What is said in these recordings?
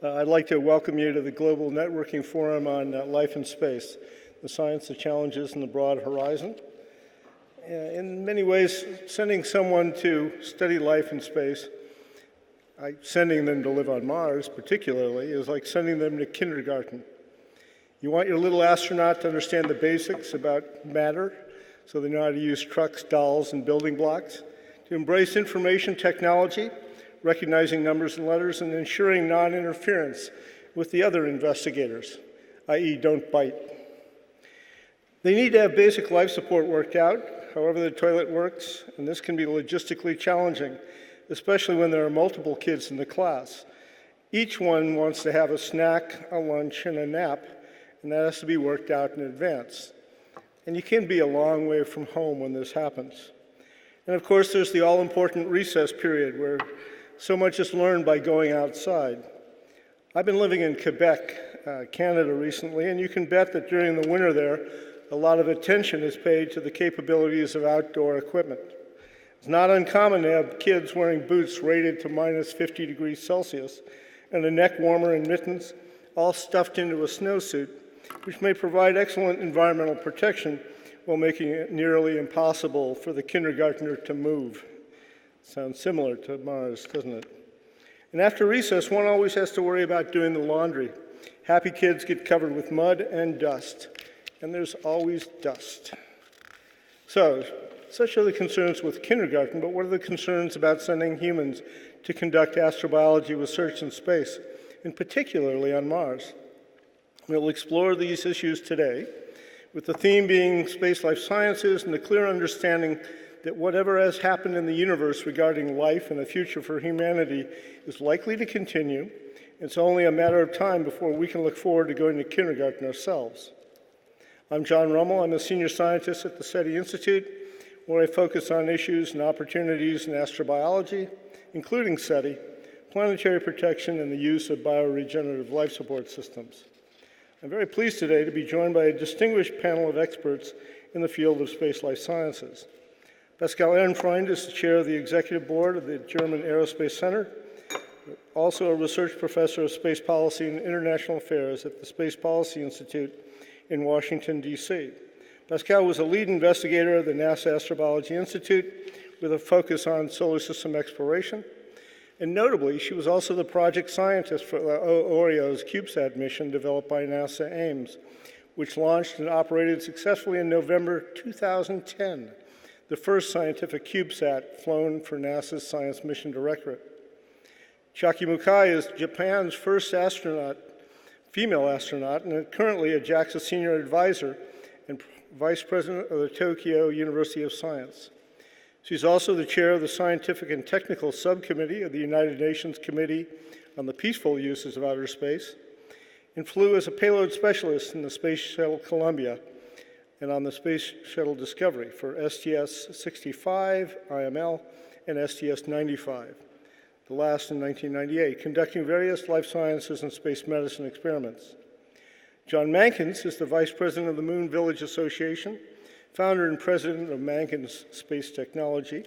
I'd like to welcome you to the Global Networking Forum on Life in Space, the Science, the Challenges, and the Broad Horizon. In many ways, sending someone to study life in space, sending them to live on Mars particularly, is like sending them to kindergarten. You want your little astronaut to understand the basics about matter, so they know how to use trucks, dolls, and building blocks, to embrace information technology, recognizing numbers and letters, and ensuring non-interference with the other investigators, i.e. don't bite. They need to have basic life support worked out, however the toilet works, and this can be logistically challenging, especially when there are multiple kids in the class. Each one wants to have a snack, a lunch, and a nap, and that has to be worked out in advance. And you can be a long way from home when this happens. And of course, there's the all-important recess period where so much is learned by going outside. I've been living in Quebec, Canada recently, and you can bet that during the winter there, a lot of attention is paid to the capabilities of outdoor equipment. It's not uncommon to have kids wearing boots rated to minus 50 degrees Celsius and a neck warmer and mittens all stuffed into a snowsuit, which may provide excellent environmental protection while making it nearly impossible for the kindergartner to move. Sounds similar to Mars, doesn't it? And after recess, one always has to worry about doing the laundry. Happy kids get covered with mud and dust, and there's always dust. So, such are the concerns with kindergarten, but what are the concerns about sending humans to conduct astrobiology research in space, and particularly on Mars? We'll explore these issues today, with the theme being space life sciences and the clear understanding that whatever has happened in the universe regarding life and the future for humanity is likely to continue. It's only a matter of time before we can look forward to going to kindergarten ourselves. I'm John Rummel. I'm a senior scientist at the SETI Institute, where I focus on issues and opportunities in astrobiology, including SETI, planetary protection, and the use of bioregenerative life support systems. I'm very pleased today to be joined by a distinguished panel of experts in the field of space life sciences. Pascal Ehrenfreund is the chair of the executive board of the German Aerospace Center, also a research professor of space policy and international affairs at the Space Policy Institute in Washington, D.C. Pascal was a lead investigator of the NASA Astrobiology Institute with a focus on solar system exploration. And notably, she was also the project scientist for the Orioles CubeSat mission developed by NASA Ames, which launched and operated successfully in November 2010. The first scientific CubeSat flown for NASA's Science Mission Directorate. Chaki Mukai is Japan's first female astronaut, and currently a JAXA senior advisor and vice president of the Tokyo University of Science. She's also the chair of the Scientific and Technical Subcommittee of the United Nations Committee on the Peaceful Uses of Outer Space, and flew as a payload specialist in the Space Shuttle Columbia and on the Space Shuttle Discovery for STS-65, IML, and STS-95, the last in 1998, conducting various life sciences and space medicine experiments. John Mankins is the vice president of the Moon Village Association, founder and president of Mankins Space Technology,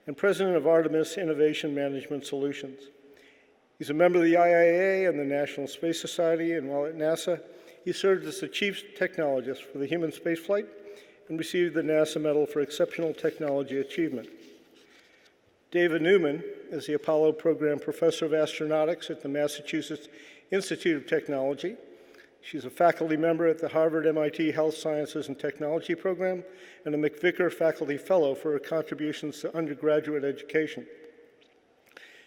and president of Artemis Innovation Management Solutions. He's a member of the IAA and the National Space Society, and while at NASA, he served as the chief technologist for the human spaceflight and received the NASA Medal for Exceptional Technology Achievement. David Newman is the Apollo Program Professor of Astronautics at the Massachusetts Institute of Technology. She's a faculty member at the Harvard-MIT Health Sciences and Technology Program and a McVicker Faculty Fellow for her contributions to undergraduate education.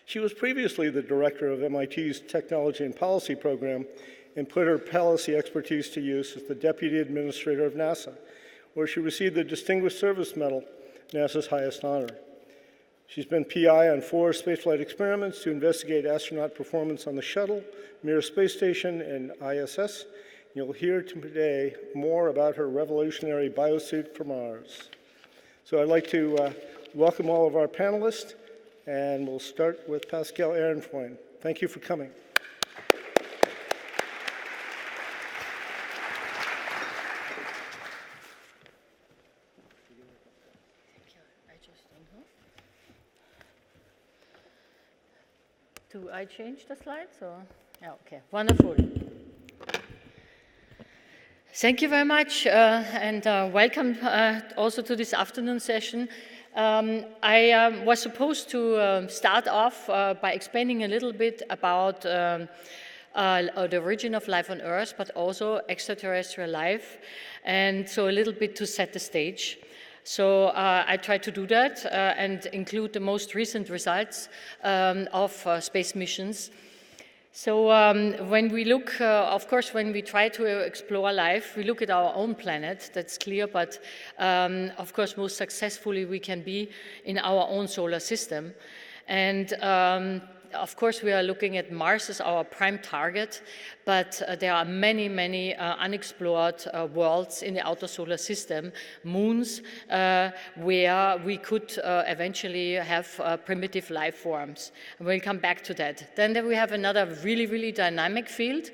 She was previously the director of MIT's Technology and Policy Program and put her policy expertise to use as the Deputy Administrator of NASA, where she received the Distinguished Service Medal, NASA's highest honor. She's been PI on 4 spaceflight experiments to investigate astronaut performance on the Shuttle, Mir Space Station, and ISS. You'll hear today more about her revolutionary biosuit for Mars. So I'd like to welcome all of our panelists, and we'll start with Pascal Ehrenfreund. Thank you for coming. Do I change the slides or? Okay, wonderful. Thank you very much, and welcome also to this afternoon session. I was supposed to start off by explaining a little bit about the origin of life on Earth, but also extraterrestrial life, and so a little bit to set the stage. So I tried to do that and include the most recent results of space missions. So when we look, of course, when we try to explore life, we look at our own planet, that's clear, but of course, most successfully we can be in our own solar system. And of course, we are looking at Mars as our prime target, but there are many, many unexplored worlds in the outer solar system, moons, where we could eventually have primitive life forms. And we'll come back to that. Then we have another really, really dynamic field.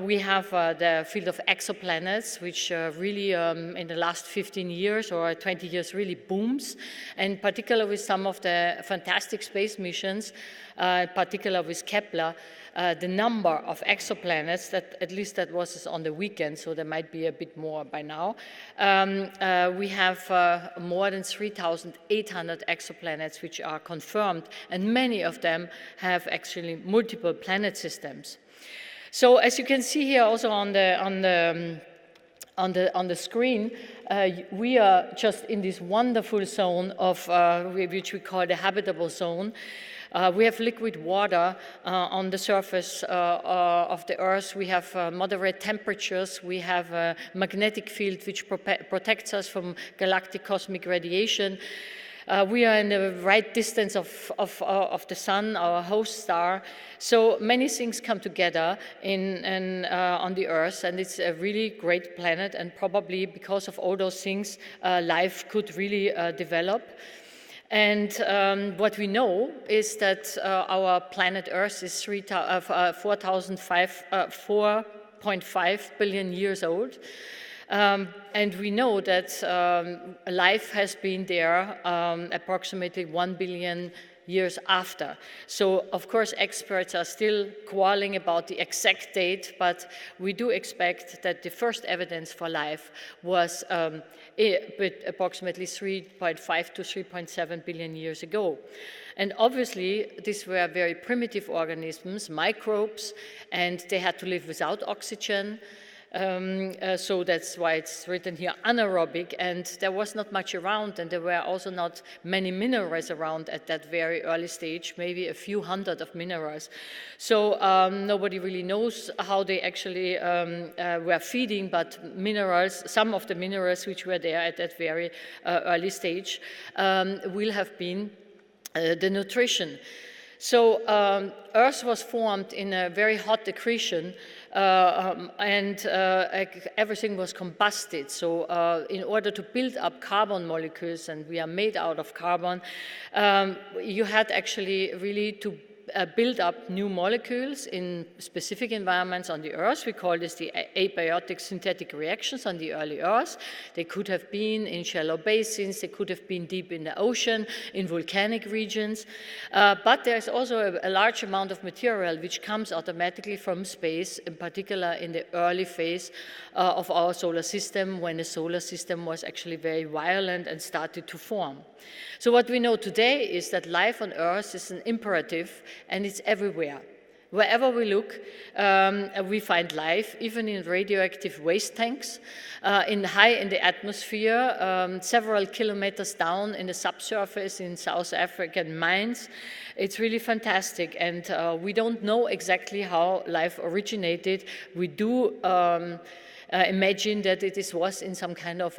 We have the field of exoplanets, which really in the last 15 years or 20 years really booms, and particularly with some of the fantastic space missions, particularly with Kepler, the number of exoplanets, that at least that was on the weekend, so there might be a bit more by now. We have more than 3,800 exoplanets which are confirmed, and many of them have actually multiple planet systems. So as you can see here also on the screen, we are just in this wonderful zone of which we call the habitable zone. We have liquid water on the surface of the Earth. We have moderate temperatures. We have a magnetic field which protects us from galactic cosmic radiation. We are in the right distance of the sun, our host star. So many things come together on the Earth, and it's a really great planet, and probably because of all those things, life could really develop. And what we know is that our planet Earth is 4.5 billion years old. And we know that life has been there approximately 1 billion years after. So, of course, experts are still quarreling about the exact date, but we do expect that the first evidence for life was approximately 3.5 to 3.7 billion years ago. And obviously, these were very primitive organisms, microbes, and they had to live without oxygen. So that's why it's written here anaerobic, and there was not much around, and there were also not many minerals around at that very early stage, maybe a few hundred of minerals. So nobody really knows how they actually were feeding, but minerals, some of the minerals which were there at that very early stage will have been the nutrition. So Earth was formed in a very hot accretion, and everything was combusted. So in order to build up carbon molecules, and we are made out of carbon, you had actually really to build up new molecules in specific environments on the Earth. We call this the abiotic synthetic reactions on the early Earth. They could have been in shallow basins, they could have been deep in the ocean, in volcanic regions. But there's also a large amount of material which comes automatically from space, in particular in the early phase of our solar system, when the solar system was actually very violent and started to form. So what we know today is that life on Earth is an imperative, and it's everywhere. Wherever we look, we find life, even in radioactive waste tanks, high in the atmosphere, several kilometers down in the subsurface in South African mines. It's really fantastic, and we don't know exactly how life originated. We do imagine that it was in some kind of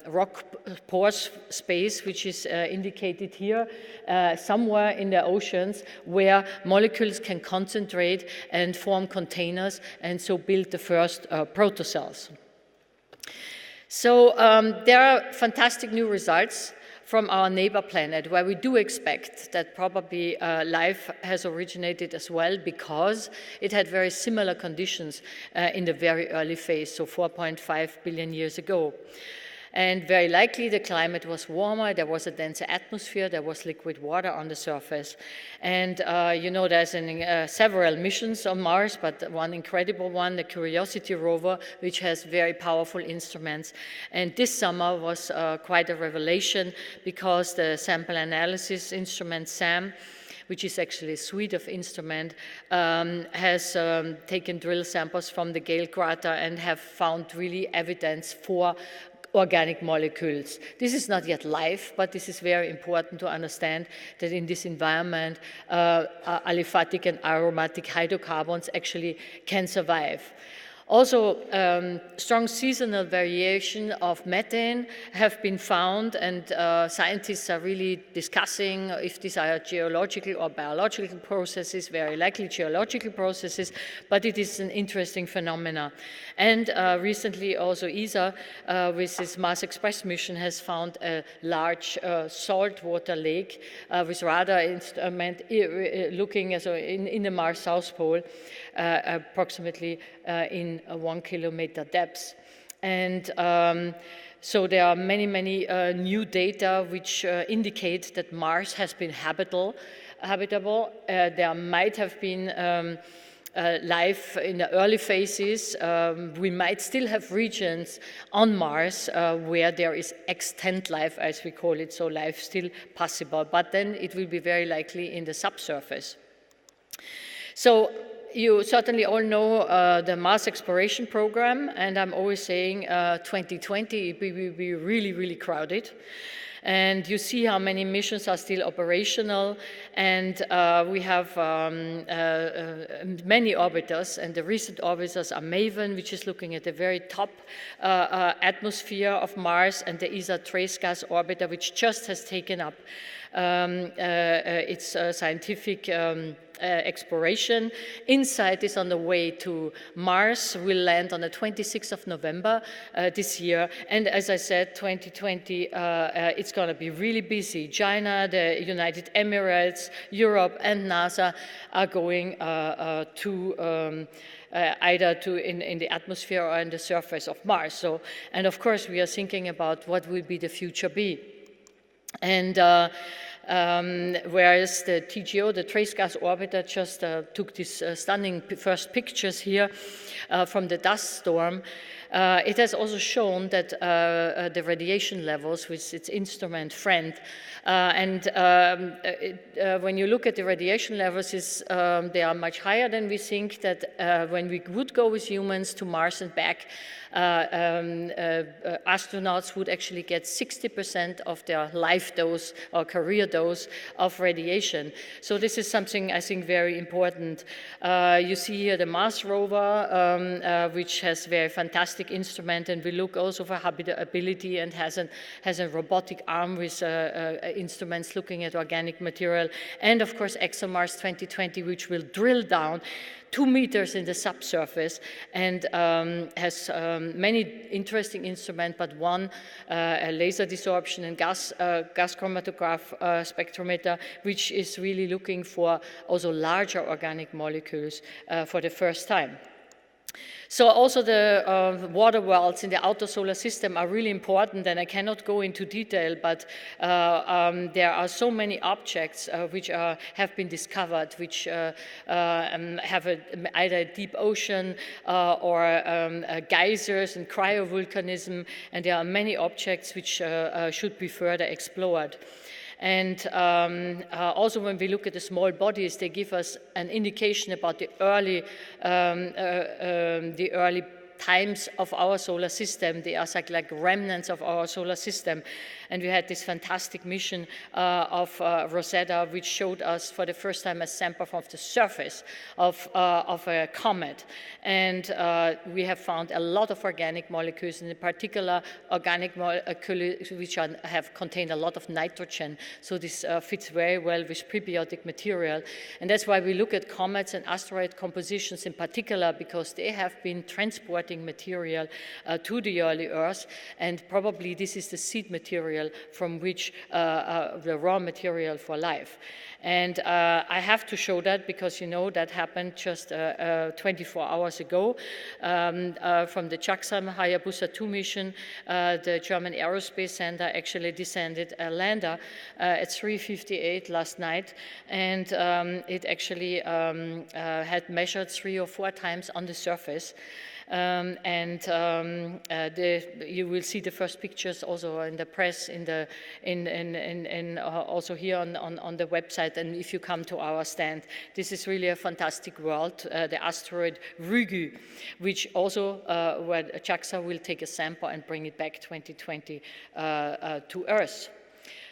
rock pore space, which is indicated here, somewhere in the oceans, where molecules can concentrate and form containers, and so build the first protocells. So there are fantastic new results from our neighbor planet, where we do expect that probably life has originated as well, because it had very similar conditions in the very early phase, so 4.5 billion years ago. And very likely the climate was warmer, there was a denser atmosphere, there was liquid water on the surface. And you know, there's several missions on Mars, but one incredible one, the Curiosity rover, which has very powerful instruments. And this summer was quite a revelation because the sample analysis instrument SAM, which is actually a suite of instruments, has taken drill samples from the Gale crater and have found really evidence for organic molecules. This is not yet life, but this is very important to understand that in this environment, aliphatic and aromatic hydrocarbons actually can survive. Also, strong seasonal variation of methane have been found, and scientists are really discussing if these are geological or biological processes, very likely geological processes, but it is an interesting phenomena. And recently also ESA, with its Mars Express mission, has found a large saltwater lake with radar instrument looking in the Mars South Pole, approximately in 1 kilometer depth. And so there are many new data which indicate that Mars has been habitable. There might have been life in the early phases. We might still have regions on Mars where there is extant life, as we call it, so life still possible, but then it will be very likely in the subsurface. So you certainly all know the Mars exploration program, and I'm always saying 2020 it will be really crowded. And you see how many missions are still operational, and we have many orbiters, and the recent orbiters are MAVEN, which is looking at the very top atmosphere of Mars, and the ESA Trace Gas Orbiter, which just has taken up its scientific exploration. InSight is on the way to Mars, will land on the 26th of November this year. And as I said, 2020, it's going to be really busy. China, the United Emirates, Europe, and NASA are going to either in the atmosphere or in the surface of Mars. So, and of course, we are thinking about what will be the future be. And whereas the TGO, the Trace Gas Orbiter, just took these stunning first pictures here from the dust storm, it has also shown that the radiation levels with its instrument friend, when you look at the radiation levels, they are much higher than we think, that when we would go with humans to Mars and back, astronauts would actually get 60% of their life dose or career dose of radiation. So this is something I think very important. You see here the Mars rover, which has very fantastic instrument, and we look also for habitability, and has a robotic arm with instruments looking at organic material, and of course ExoMars 2020, which will drill down 2 meters in the subsurface, and has many interesting instruments, but one, a laser desorption and gas chromatograph spectrometer, which is really looking for also larger organic molecules for the first time. So also the water worlds in the outer solar system are really important, and I cannot go into detail, but there are so many objects which have been discovered, which have either a deep ocean or geysers and cryovolcanism, and there are many objects which should be further explored. And also when we look at the small bodies, they give us an indication about the early times of our solar system. They are like remnants of our solar system. And we had this fantastic mission of Rosetta, which showed us for the first time a sample from the surface of a comet. And we have found a lot of organic molecules, in particular organic molecules which have contained a lot of nitrogen. So this fits very well with prebiotic material. And that's why we look at comets and asteroid compositions in particular, because they have been transported starting material to the early Earth, and probably this is the seed material from which the raw material for life. And I have to show that because, you know, that happened just 24 hours ago from the JAXA Hayabusa 2 mission. The German Aerospace Center actually descended a lander at 3:58 last night, and it actually had measured 3 or 4 times on the surface. You will see the first pictures also in the press, also here on the website. And if you come to our stand, this is really a fantastic world. The asteroid Ryugu, which also where JAXA will take a sample and bring it back 2020 to Earth.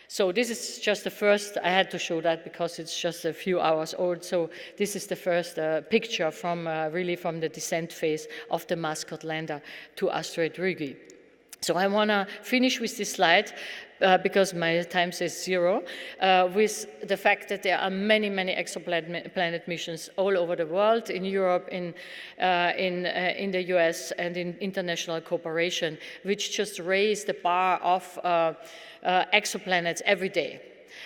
So this is just the first, I had to show that because it's just a few hours old. So this is the first picture from really from the descent phase of the mascot lander to asteroid Ryugu. So I want to finish with this slide because my time says 0, with the fact that there are many, many exoplanet missions all over the world, in Europe, in the US, and in international cooperation, which just raise the bar of exoplanets every day.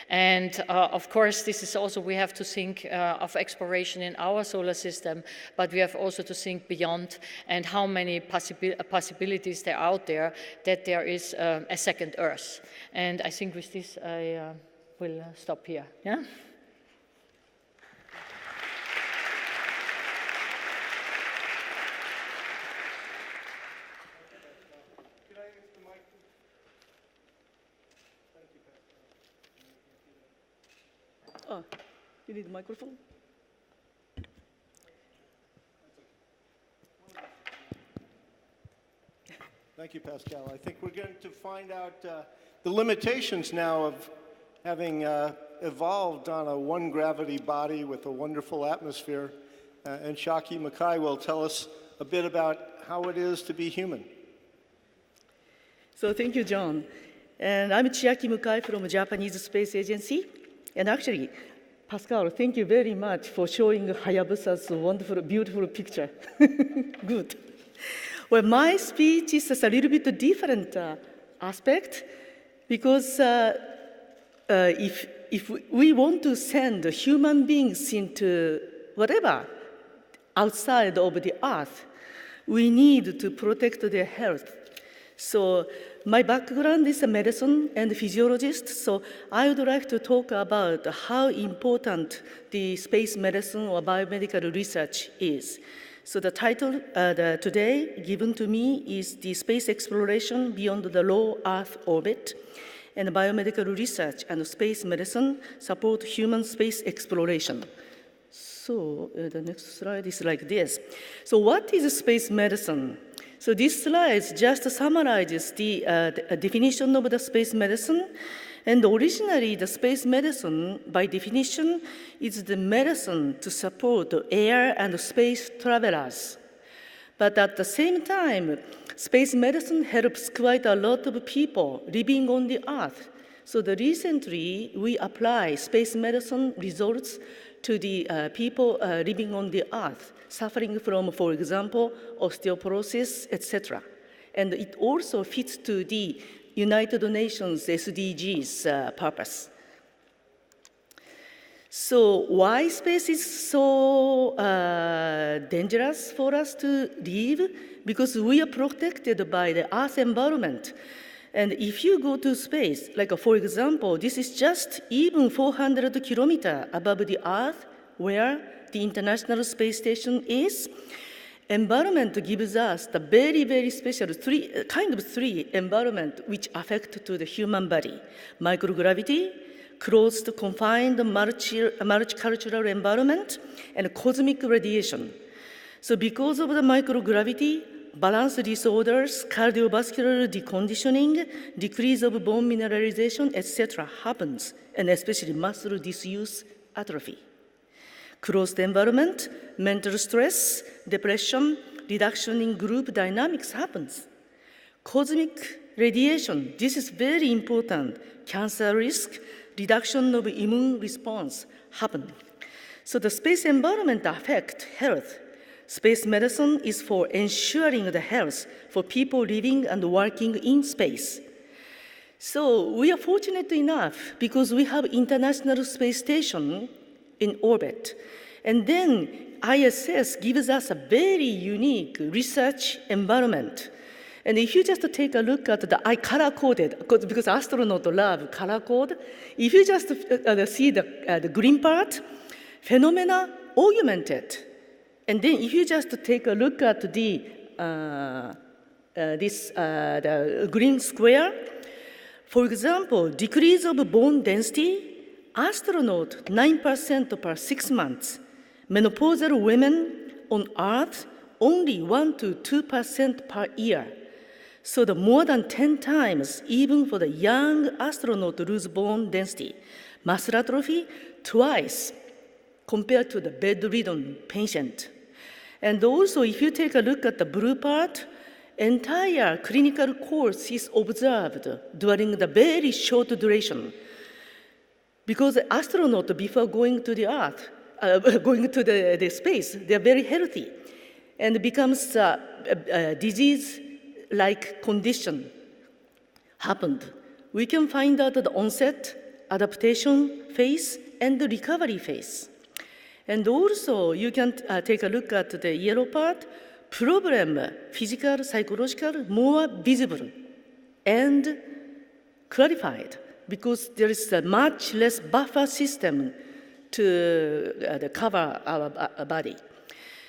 And of course, this is also, we have to think of exploration in our solar system, but we have also to think beyond and how many possibilities there are out there that there is a second Earth. And I think with this, I will stop here. Yeah? Oh, you need a microphone? Thank you, Pascal. I think we're going to find out the limitations now of having evolved on a one-gravity body with a wonderful atmosphere. And Shaki Makai will tell us a bit about how it is to be human. So thank you, John. And I'm Chiaki Mukai from Japanese Space Agency. And actually, Pascal, thank you very much for showing Hayabusa's wonderful, beautiful picture. Good. Well, my speech is just a little bit different aspect because if we want to send human beings into whatever outside of the Earth, we need to protect their health. So my background is a medicine and physiologist, so I would like to talk about how important the space medicine or biomedical research is. So the title today given to me is the Space Exploration Beyond the Low Earth Orbit, and biomedical research and space medicine support human space exploration. So the next slide is like this. So what is space medicine? So this slide just summarizes the definition of the space medicine. And originally, the space medicine, by definition, is the medicine to support air and space travelers. But at the same time, space medicine helps quite a lot of people living on the Earth. So recently, we apply space medicine results to the people living on the Earth, suffering from, for example, osteoporosis, etc. And it also fits to the United Nations SDGs purpose. So why space is so dangerous for us to live? Because we are protected by the Earth environment. And if you go to space, like for example, this is just even 400 kilometers above the Earth where the International Space Station is, environment gives us the very, very special three environment which affect to the human body. Microgravity, closed, confined, multicultural environment, and cosmic radiation. So because of the microgravity, balance disorders, cardiovascular deconditioning, decrease of bone mineralization, etc. happens, and especially muscle disuse, atrophy. Closed environment, mental stress, depression, reduction in group dynamics happens. Cosmic radiation, this is very important. Cancer risk, reduction of immune response happen. So the space environment affect health. Space medicine is for ensuring the health for people living and working in space. So we are fortunate enough because we have International Space Station in orbit. And then ISS gives us a very unique research environment. And if you just take a look at the color-coded, because astronauts love color code, if you just see the green part, phenomena augmented. And then if you just take a look at the green square, for example, decrease of bone density, astronaut 9% per 6 months. Menopausal women on Earth, only 1 to 2% per year. So the more than 10 times, even for the young astronaut lose bone density. Muscle atrophy, twice compared to the bedridden patient. And also, if you take a look at the blue part, entire clinical course is observed during the very short duration. Because the astronaut, before going to the Earth, going to the space, they're very healthy. And it becomes a disease-like condition happened. We can find out the onset, adaptation phase, and the recovery phase. And also, you can take a look at the yellow part, problem, physical, psychological, more visible and clarified because there is a much less buffer system to cover our body.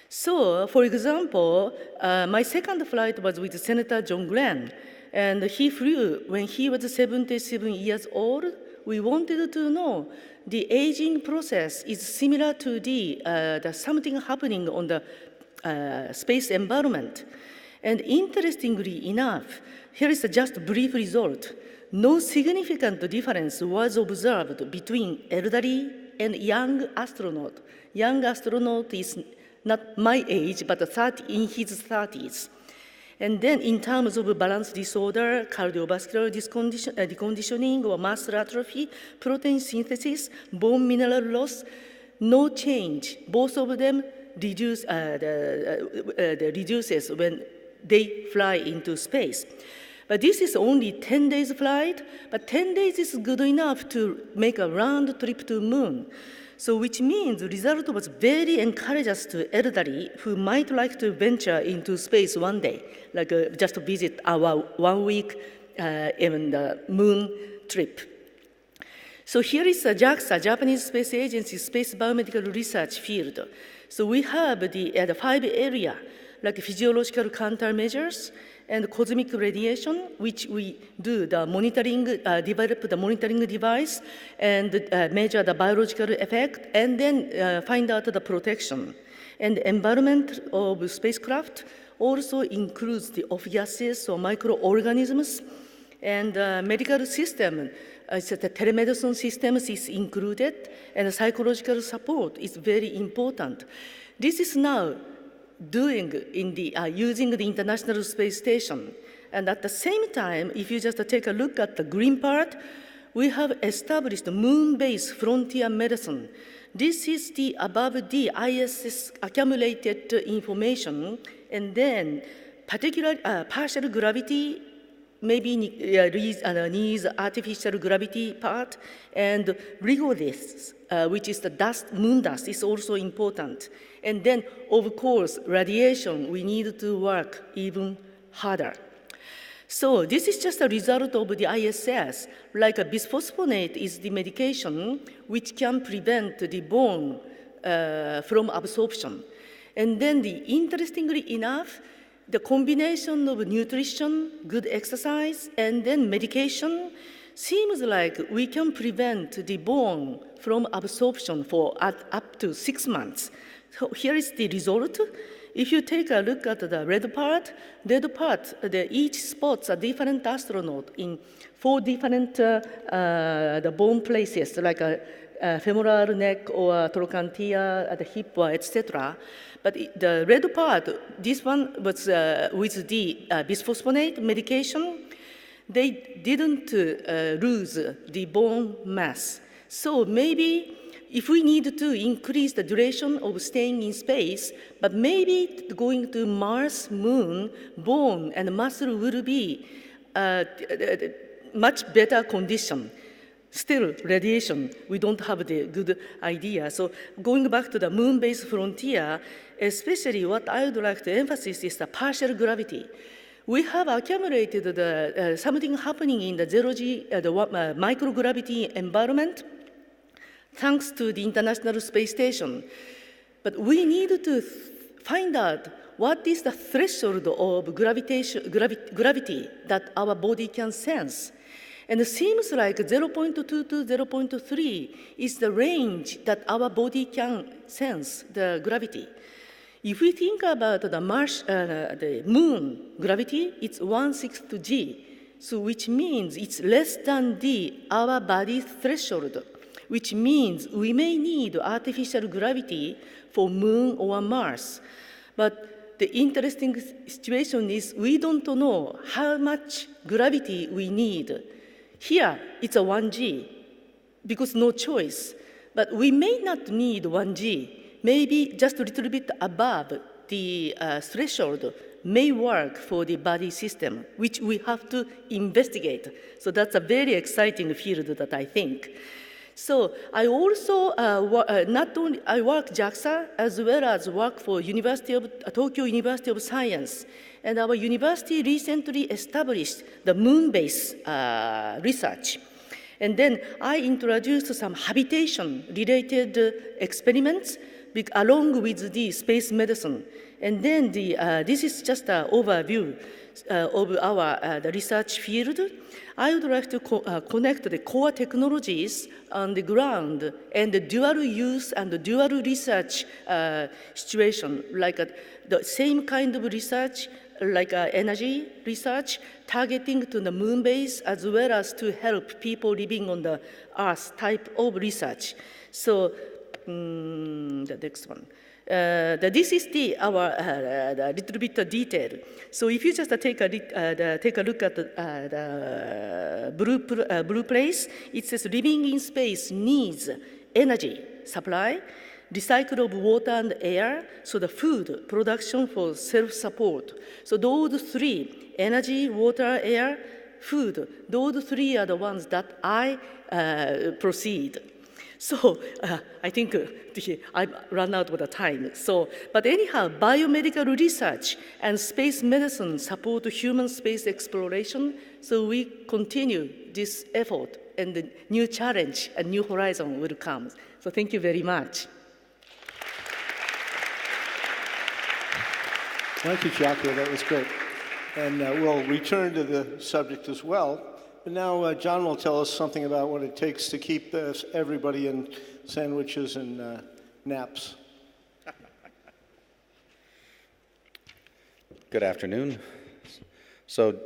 So, for example, my second flight was with Senator John Glenn, and he flew when he was 77 years old. We wanted to know the aging process is similar to the something happening on the space environment. And interestingly enough, here is just a brief result. No significant difference was observed between elderly and young astronaut. Young astronaut is not my age, but in his 30s. And then in terms of balance disorder, cardiovascular deconditioning or muscle atrophy, protein synthesis, bone mineral loss, no change. Both of them reduces when they fly into space. But this is only 10 days flight, but 10 days is good enough to make a round trip to moon. So which means the result was very encouraging to elderly who might like to venture into space one day, like just visit our 1 week in the moon trip. So here is the JAXA, Japanese Space Agency, Space Biomedical Research Field. So we have the 5 areas, like physiological countermeasures and cosmic radiation, which we do the monitoring, develop the monitoring device and measure the biological effect, and then find out the protection. And the environment of spacecraft also includes the off gases or microorganisms, and medical system, the telemedicine systems is included, and psychological support is very important. This is now doing in the using the International Space Station. And at the same time, if you just take a look at the green part, we have established moon-based frontier medicine. This is the above the ISS accumulated information, and then particular partial gravity maybe needs artificial gravity part, and regoliths, which is the dust, moon dust, is also important. And then, of course, radiation, we need to work even harder. So this is just a result of the ISS. Like a bisphosphonate is the medication which can prevent the bone from absorption. And then interestingly enough, the combination of nutrition, good exercise, and then medication seems like we can prevent the bone from absorption for up to 6 months. So here is the result. If you take a look at the red part, each spots a different astronaut in 4 different the bone places, like a femoral neck or trochanter at the hip, etc. But the red part, this one was with the bisphosphonate medication, they didn't lose the bone mass. So maybe if we need to increase the duration of staying in space, but maybe going to Mars, Moon, bone and muscle will be much better condition. Still, radiation, we don't have the good idea. So going back to the moon-based frontier, especially what I would like to emphasize is the partial gravity. We have accumulated the, something happening in the zero-G, microgravity environment, thanks to the International Space Station. But we need to find out what is the threshold of gravity that our body can sense. And it seems like 0.2 to 0.3 is the range that our body can sense the gravity. If we think about the moon gravity, it's 1/6 G, so which means it's less than our body's threshold, which means we may need artificial gravity for Moon or Mars. But the interesting situation is we don't know how much gravity we need. Here, it's a 1G, because no choice. But we may not need 1G. Maybe just a little bit above the threshold may work for the body system, which we have to investigate. So that's a very exciting field that I think. So I also not only I work JAXA as well as work for Tokyo University of Science, and our university recently established the moon-based research. And then I introduced some habitation-related experiments along with the space medicine. And then this is just an overview of our the research field. I would like to connect the core technologies on the ground and the dual use and the dual research situation, like the same kind of research, like energy research, targeting to the moon base, as well as to help people living on the Earth type of research. So the next one. This is our little bit of detail. So if you just take a look at the blue place, it says living in space needs energy supply, recycle of water and air, so the food production for self-support. So those three, energy, water, air, food, those three are the ones that I proceed. So I think I ran out of the time. So, but anyhow, biomedical research and space medicine support human space exploration. So we continue this effort, and the new challenge and new horizon will come. So thank you very much. Thank you, Jackie. That was great. And we'll return to the subject as well. But now John will tell us something about what it takes to keep everybody in sandwiches and naps. Good afternoon. So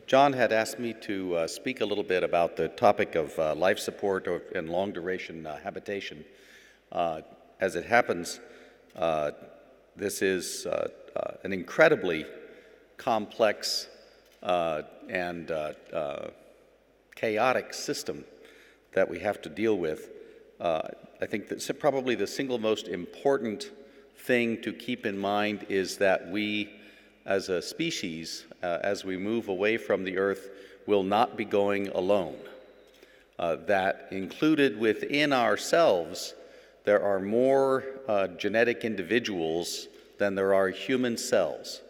John had asked me to speak a little bit about the topic of life support and long-duration habitation. As it happens, this is an incredibly complex and chaotic system that we have to deal with. I think that probably the single most important thing to keep in mind is that we, as a species, as we move away from the Earth, will not be going alone. That included within ourselves, there are more genetic individuals than there are human cells.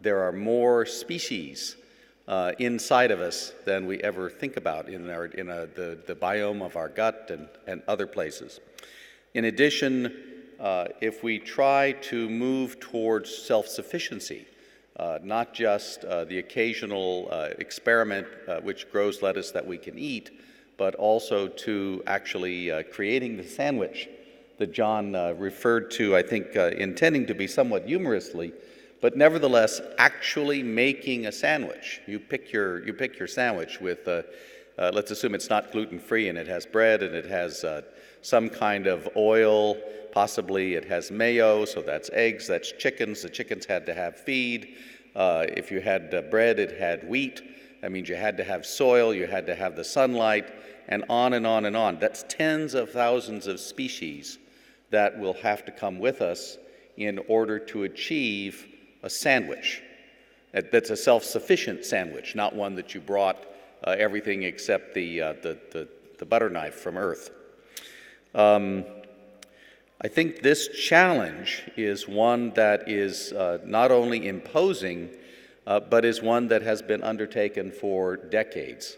There are more species inside of us than we ever think about in the biome of our gut and other places. In addition, if we try to move towards self-sufficiency, not just the occasional experiment which grows lettuce that we can eat, but also to actually creating the sandwich that John referred to, I think, intending to be somewhat humorously, but nevertheless actually making a sandwich. You pick your sandwich with, let's assume it's not gluten-free and it has bread and it has some kind of oil, possibly it has mayo, so that's eggs, that's chickens. The chickens had to have feed. If you had bread, it had wheat. That means you had to have soil, you had to have the sunlight, and on and on and on. That's tens of thousands of species that will have to come with us in order to achieve a sandwich. That's a self-sufficient sandwich, not one that you brought everything except the butter knife from Earth. I think this challenge is one that is not only imposing, but is one that has been undertaken for decades.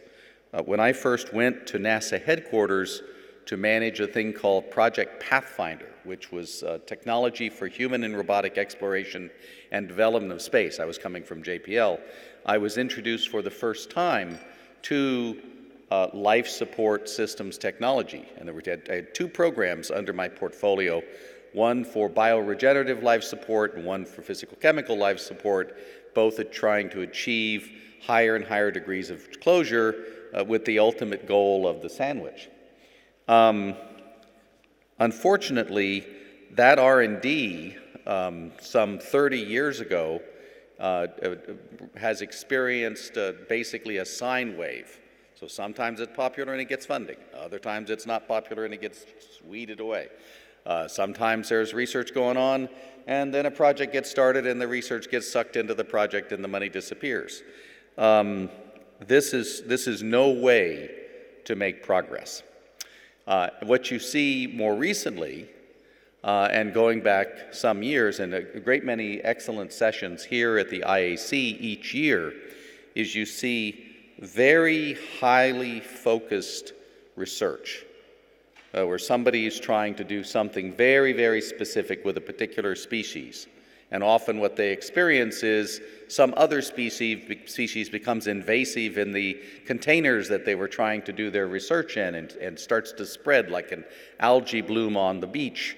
When I first went to NASA headquarters to manage a thing called Project Pathfinder, which was technology for human and robotic exploration and development of space, I was coming from JPL, I was introduced for the first time to life support systems technology. And I had two programs under my portfolio, one for bioregenerative life support and one for physical-chemical life support, both at trying to achieve higher and higher degrees of closure with the ultimate goal of the sandwich. Unfortunately, that R&D some 30 years ago has experienced basically a sine wave. So sometimes it's popular and it gets funding. Other times it's not popular and it gets weeded away. Sometimes there's research going on and then a project gets started and the research gets sucked into the project and the money disappears. This is no way to make progress. What you see more recently, and going back some years, and a great many excellent sessions here at the IAC each year, is you see very highly focused research, where somebody is trying to do something very, very specific with a particular species. And often what they experience is some other species becomes invasive in the containers that they were trying to do their research in and starts to spread like an algae bloom on the beach.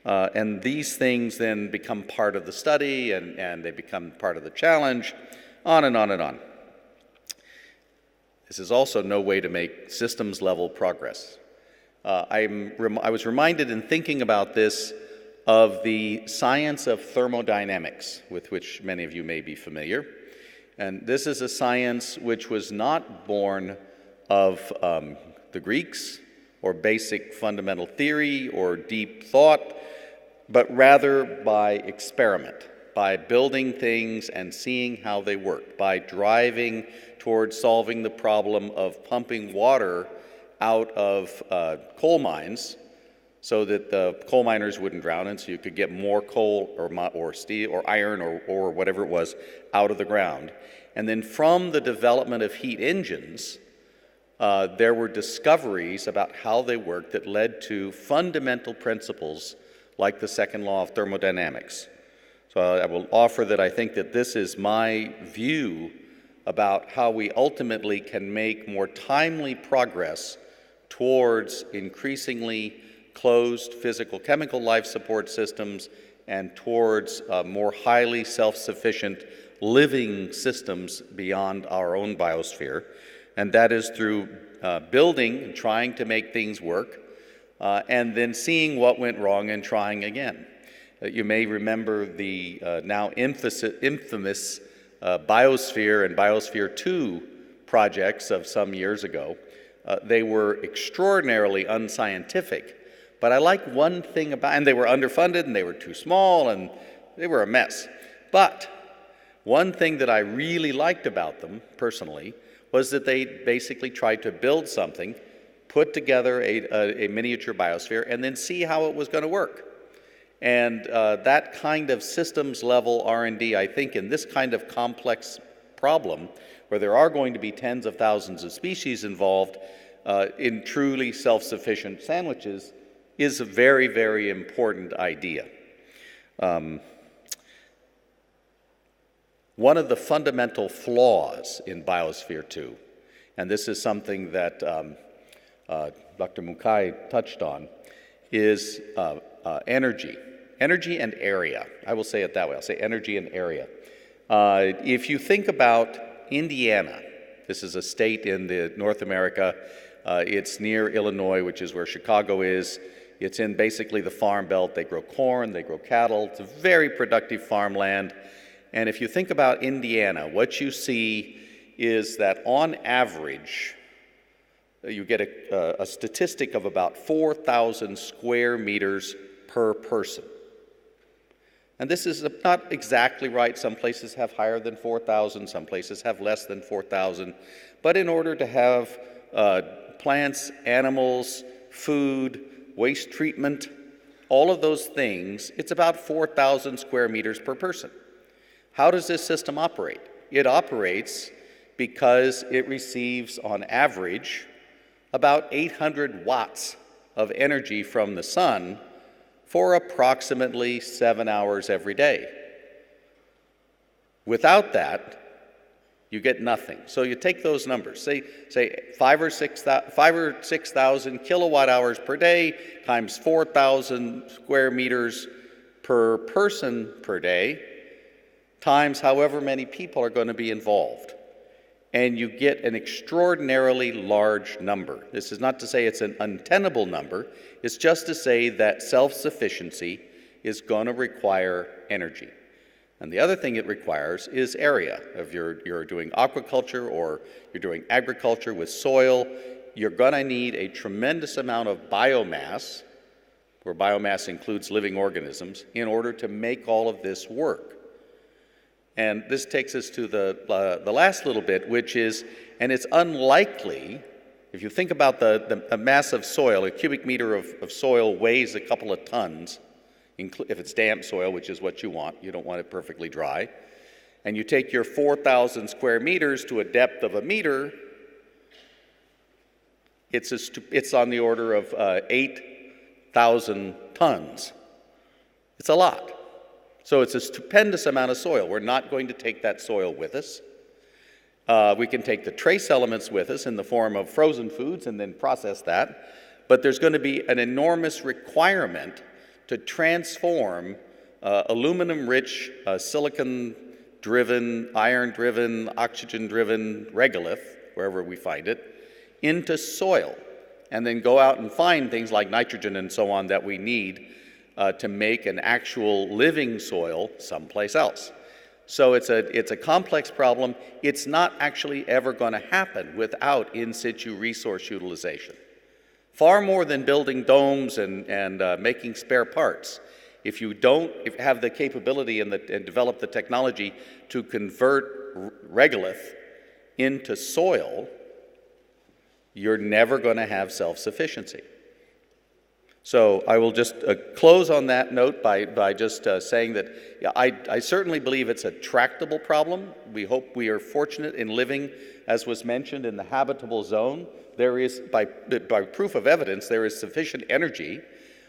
And these things then become part of the study and they become part of the challenge, on and on and on. This is also no way to make systems level progress. I was reminded in thinking about this of the science of thermodynamics, with which many of you may be familiar. And this is a science which was not born of the Greeks or basic fundamental theory or deep thought, but rather by experiment, by building things and seeing how they work, by driving towards solving the problem of pumping water out of coal mines so that the coal miners wouldn't drown and so you could get more coal or steel or iron or whatever it was out of the ground. And then from the development of heat engines, there were discoveries about how they worked that led to fundamental principles like the second law of thermodynamics. So I will offer that I think that this is my view about how we ultimately can make more timely progress towards increasingly closed physical-chemical life support systems and towards more highly self-sufficient living systems beyond our own biosphere. And that is through building and trying to make things work, and then seeing what went wrong and trying again. You may remember the now infamous Biosphere and Biosphere 2 projects of some years ago. They were extraordinarily unscientific, but I like one thing about, and they were underfunded and they were too small and they were a mess. But one thing that I really liked about them personally was that they basically tried to build something, put together a miniature biosphere, and then see how it was going to work. And that kind of systems level R&D, I think in this kind of complex problem, where there are going to be tens of thousands of species involved in truly self-sufficient sandwiches, is a very, very important idea. One of the fundamental flaws in Biosphere 2, and this is something that Dr. Mukai touched on, is energy. Energy and area. I will say it that way. I'll say energy and area. If you think about Indiana, this is a state in North America. It's near Illinois, which is where Chicago is. It's in basically the farm belt. They grow corn, they grow cattle. It's a very productive farmland. And if you think about Indiana, what you see is that on average, you get a statistic of about 4,000 square meters per person. And this is not exactly right. Some places have higher than 4,000, some places have less than 4,000. But in order to have plants, animals, food, waste treatment, all of those things, it's about 4,000 square meters per person. How does this system operate? It operates because it receives, on average, about 800 watts of energy from the sun for approximately 7 hours every day. Without that, you get nothing. So you take those numbers, say 5 or 6,000 kilowatt hours per day times 4,000 square meters per person per day, times however many people are going to be involved. And you get an extraordinarily large number. This is not to say it's an untenable number, it's just to say that self-sufficiency is going to require energy. And the other thing it requires is area. If you're doing aquaculture or you're doing agriculture with soil, you're going to need a tremendous amount of biomass, where biomass includes living organisms, in order to make all of this work. And this takes us to the last little bit, which is, and it's unlikely, if you think about the mass of soil, a cubic meter of soil weighs a couple of tons, if it's damp soil, which is what you don't want it perfectly dry, and you take your 4,000 square meters to a depth of a meter, it's on the order of 8,000 tons. It's a lot. So it's a stupendous amount of soil. We're not going to take that soil with us. We can take the trace elements with us in the form of frozen foods and then process that. But there's going to be an enormous requirement to transform aluminum-rich, silicon-driven, iron-driven, oxygen-driven regolith, wherever we find it, into soil, and then go out and find things like nitrogen and so on that we need to make an actual living soil someplace else. So it's a complex problem. It's not actually ever going to happen without in situ resource utilization. Far more than building domes and making spare parts. If you have the capability and develop the technology to convert regolith into soil, you're never going to have self-sufficiency. So I will just close on that note by just saying that I certainly believe it's a tractable problem. We hope we are fortunate in living, as was mentioned, in the habitable zone. There is, by proof of evidence, there is sufficient energy,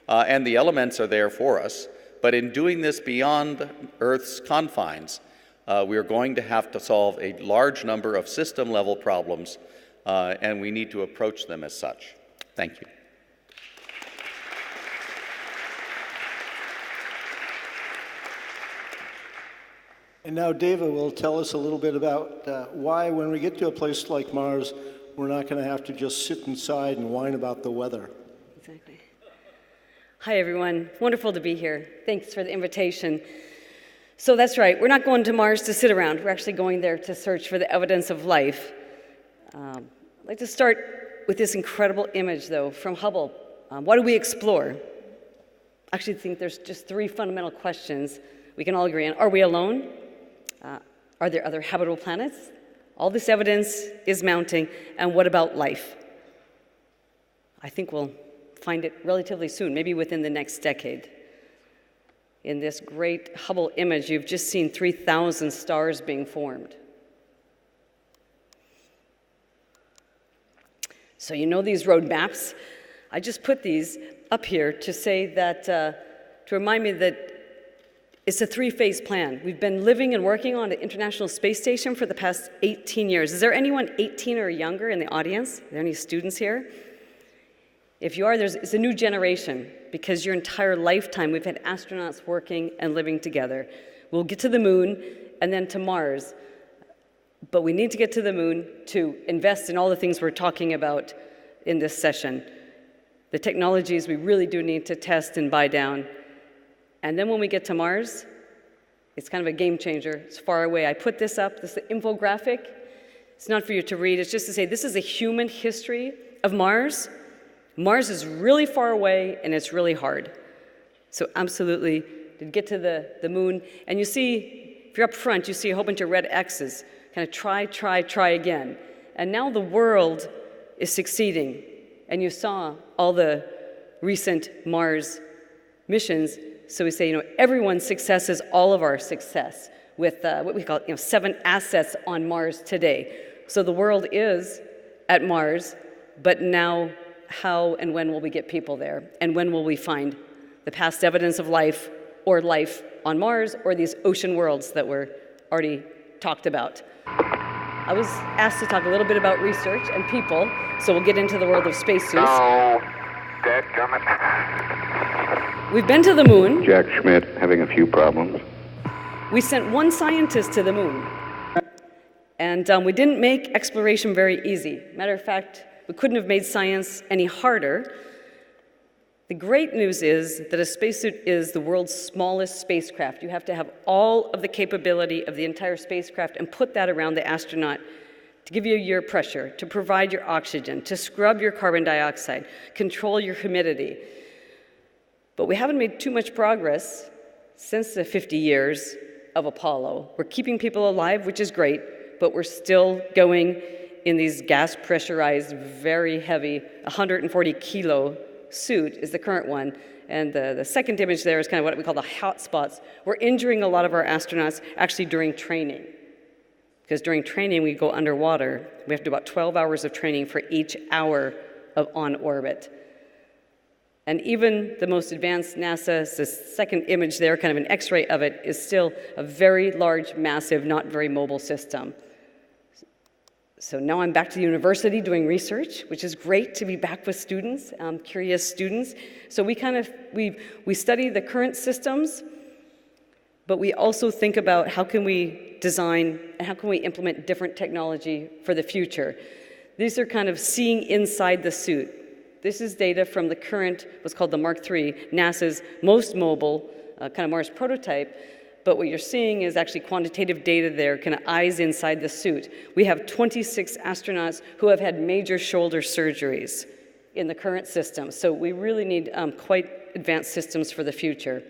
and the elements are there for us. But in doing this beyond Earth's confines, we are going to have to solve a large number of system-level problems, and we need to approach them as such. Thank you. And now David will tell us a little bit about why, when we get to a place like Mars, we're not going to have to just sit inside and whine about the weather. Exactly. Hi, everyone. Wonderful to be here. Thanks for the invitation. So that's right. We're not going to Mars to sit around. We're actually going there to search for the evidence of life. I'd like to start with this incredible image, though, from Hubble. What do we explore? I actually think there's just 3 fundamental questions we can all agree on. Are we alone? Are there other habitable planets? All this evidence is mounting. And what about life? I think we'll find it relatively soon, maybe within the next decade. In this great Hubble image, you've just seen 3,000 stars being formed. So you know these roadmaps. I just put these up here to say that, to remind me that it's a 3-phase plan. We've been living and working on the International Space Station for the past 18 years. Is there anyone 18 or younger in the audience? Are there any students here? If you are, it's a new generation, because your entire lifetime we've had astronauts working and living together. We'll get to the moon and then to Mars. But we need to get to the moon to invest in all the things we're talking about in this session. The technologies we really do need to test and buy down. And then when we get to Mars, it's kind of a game changer. It's far away. I put this up, this is the infographic. It's not for you to read, it's just to say this is a human history of Mars, Mars is really far away and it's really hard. So absolutely, to get to the moon, and you see, if you're up front, you see a whole bunch of red X's, kind of try again. And now the world is succeeding. And you saw all the recent Mars missions. So we say, everyone's success is all of our success with what we call, 7 assets on Mars today. So the world is at Mars, but now how and when will we get people there? And when will we find the past evidence of life or life on Mars or these ocean worlds that were already talked about? I was asked to talk a little bit about research and people, so we'll get into the world of spacesuits. Oh, dadgummit. We've been to the moon. Jack Schmidt having a few problems. We sent 1 scientist to the moon. And we didn't make exploration very easy. Matter of fact, we couldn't have made science any harder. The great news is that a spacesuit is the world's smallest spacecraft. You have to have all of the capability of the entire spacecraft and put that around the astronaut to give you your pressure, to provide your oxygen, to scrub your carbon dioxide, control your humidity. But we haven't made too much progress since the 50 years of Apollo. We're keeping people alive, which is great, but we're still going in these gas pressurized, very heavy, 140 kilo suit is the current one. And the second image there is kind of what we call the hot spots. We're injuring a lot of our astronauts actually during training. Because during training, we go underwater. We have to do about 12 hours of training for each hour of on orbit. And even the most advanced NASA, the second image there, kind of an X-ray of it, is still a very large, massive, not very mobile system. So now I'm back to the university doing research, which is great to be back with students, curious students. So we study the current systems, but we also think about how can we design and how can we implement different technology for the future. These are kind of seeing inside the suit. This is data from the current, what's called the Mark III, NASA's most mobile kind of Mars prototype. But what you're seeing is actually quantitative data there, kind of eyes inside the suit. We have 26 astronauts who have had major shoulder surgeries in the current system. So we really need quite advanced systems for the future.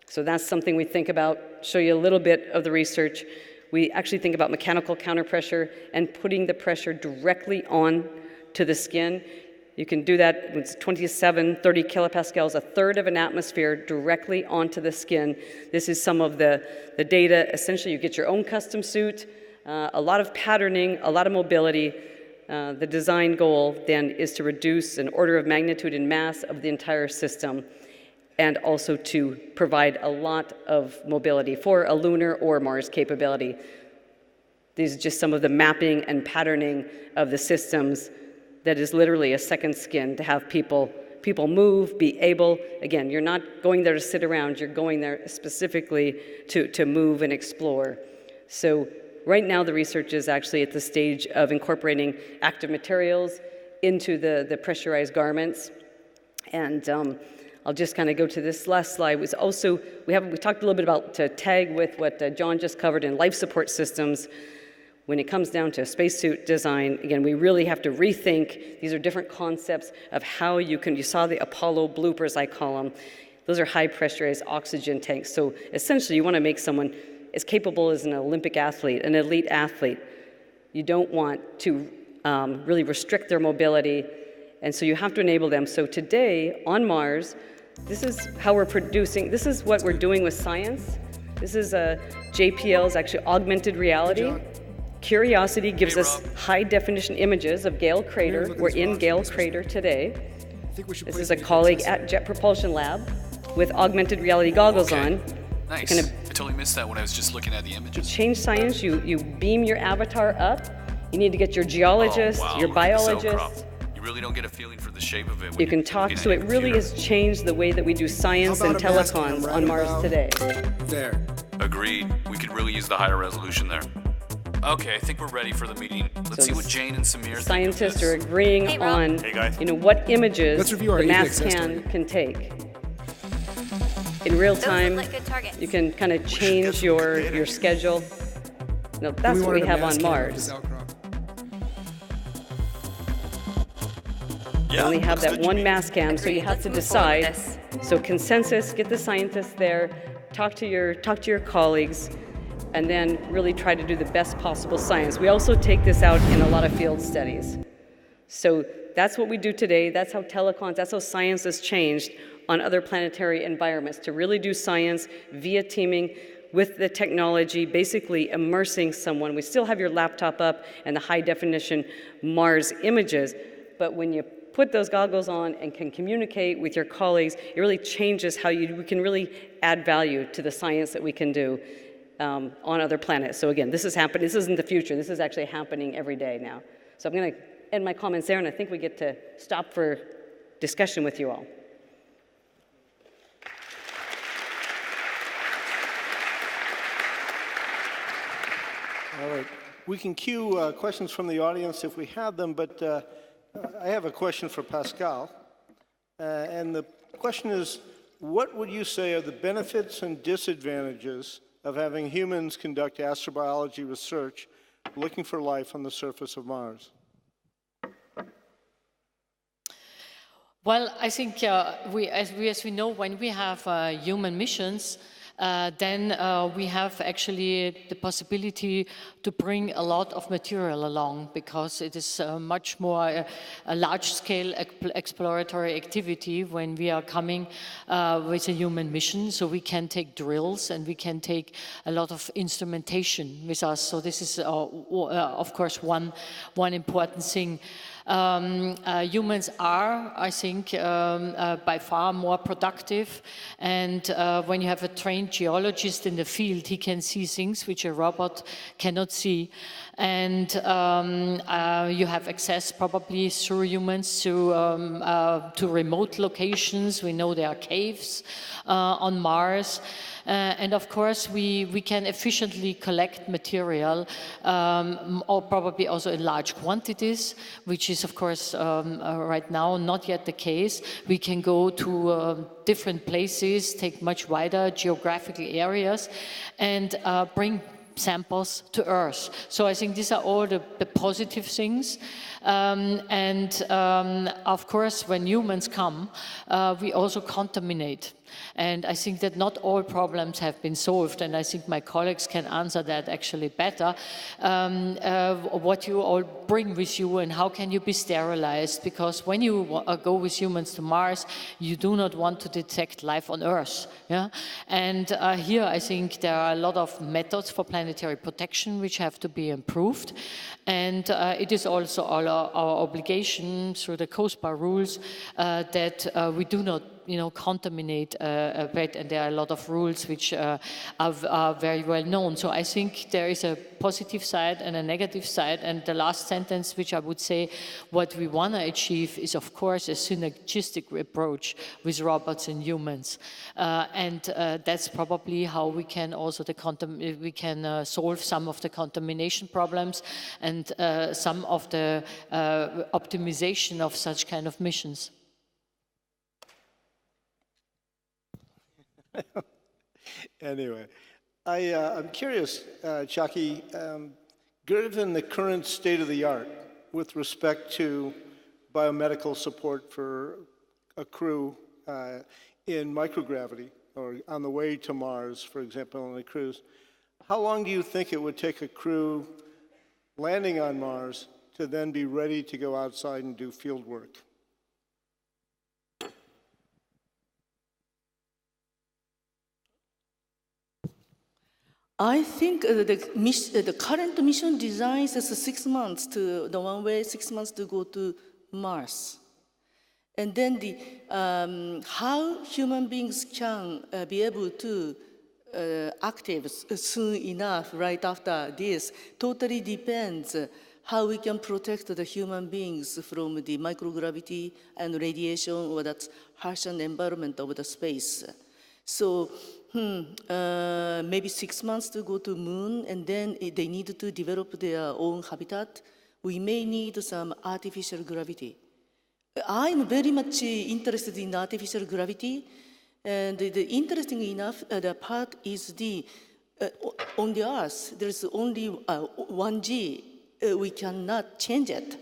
So that's something we think about. Show you a little bit of the research. We actually think about mechanical counterpressure and putting the pressure directly on to the skin. You can do that with 27, 30 kilopascals, a third of an atmosphere directly onto the skin. This is some of the data. Essentially, you get your own custom suit, a lot of patterning, a lot of mobility. The design goal then is to reduce an order of magnitude in mass of the entire system and also to provide a lot of mobility for a lunar or Mars capability. These are just some of the mapping and patterning of the systems that is literally a second skin to have people move, be able, again, you're not going there to sit around, you're going there specifically to move and explore. So right now the research is actually at the stage of incorporating active materials into the pressurized garments. And I'll just kind of go to this last slide. We talked a little bit about to tag with what John just covered in life support systems. When it comes down to spacesuit design, again, we really have to rethink. These are different concepts of how you saw the Apollo bloopers, I call them. Those are high pressurized oxygen tanks. So essentially, you want to make someone as capable as an Olympic athlete, an elite athlete. You don't want to really restrict their mobility, and so you have to enable them. So today, on Mars, this is how we're producing, this is what we're doing with science. This is JPL's actually augmented reality. Curiosity gives us high-definition images of Gale Crater. We're in Gale Crater today. This is a colleague at Jet Propulsion Lab with augmented reality goggles on. Nice. I totally missed that when I was just looking at the images. Change science, you beam your avatar up. You need to get your geologist, your biologist. You really don't get a feeling for the shape of it. You can talk, so it really has changed the way that we do science and telecoms on Mars today. There. Agreed. We could really use the higher resolution there. Okay, I think we're ready for the meeting. Let's see what Jane and Samir scientists are agreeing on, what images the mass can take. In real time, you can kind of change your schedule. Now, that's what we have on Mars. We only have that one mass cam, so you have to decide. So consensus, get the scientists there, talk to your colleagues, and then really try to do the best possible science. We also take this out in a lot of field studies. So that's what we do today. That's how telecons, that's how science has changed on other planetary environments, to really do science via teaming with the technology, basically immersing someone. We still have your laptop up and the high definition Mars images, but when you put those goggles on and can communicate with your colleagues, it really changes how we can really add value to the science that we can do on other planets. So again, this is happening. This isn't the future. This is actually happening every day now. So I'm going to end my comments there, and I think we get to stop for discussion with you all. All right. We can cue questions from the audience if we have them, but I have a question for Pascal. And the question is, what would you say are the benefits and disadvantages of having humans conduct astrobiology research looking for life on the surface of Mars? Well, I think as we know, when we have human missions, then we have actually the possibility to bring a lot of material along, because it is much more a large-scale exploratory activity when we are coming with a human mission. So we can take drills and we can take a lot of instrumentation with us. So this is, of course, one important thing. Humans are, I think, by far more productive, and when you have a trained geologist in the field, he can see things which a robot cannot see, and you have access probably through humans to remote locations. We know there are caves on Mars. And of course, we can efficiently collect material, or probably also in large quantities, which is, of course, right now not yet the case. We can go to different places, take much wider geographical areas, and bring samples to Earth. So I think these are all the positive things. Of course, when humans come, we also contaminate. And I think that not all problems have been solved, and I think my colleagues can answer that actually better. What you all bring with you and how can you be sterilized? Because when you go with humans to Mars, you do not want to detect life on Earth. Yeah? And here I think there are a lot of methods for planetary protection which have to be improved. And it is also our obligation through the COSPA rules that we do not contaminate a bed, and there are a lot of rules which are very well known. So I think there is a positive side and a negative side, and the last sentence which I would say what we want to achieve is, of course, a synergistic approach with robots and humans, and that's probably how we can also solve some of the contamination problems and some of the optimization of such kind of missions. Anyway, I'm curious, Chaki, given the current state of the art with respect to biomedical support for a crew in microgravity or on the way to Mars, for example, on a cruise, how long do you think it would take a crew landing on Mars to then be ready to go outside and do field work? I think the current mission design is 6 months to the one way, 6 months to go to Mars. And then how human beings can be able to active soon enough right after this totally depends how we can protect the human beings from the microgravity and radiation or that harsh environment of the space. So maybe 6 months to go to moon, and then they need to develop their own habitat. We may need some artificial gravity. I'm very much interested in artificial gravity, and the interesting enough the part is on the Earth there's only 1G. We cannot change it.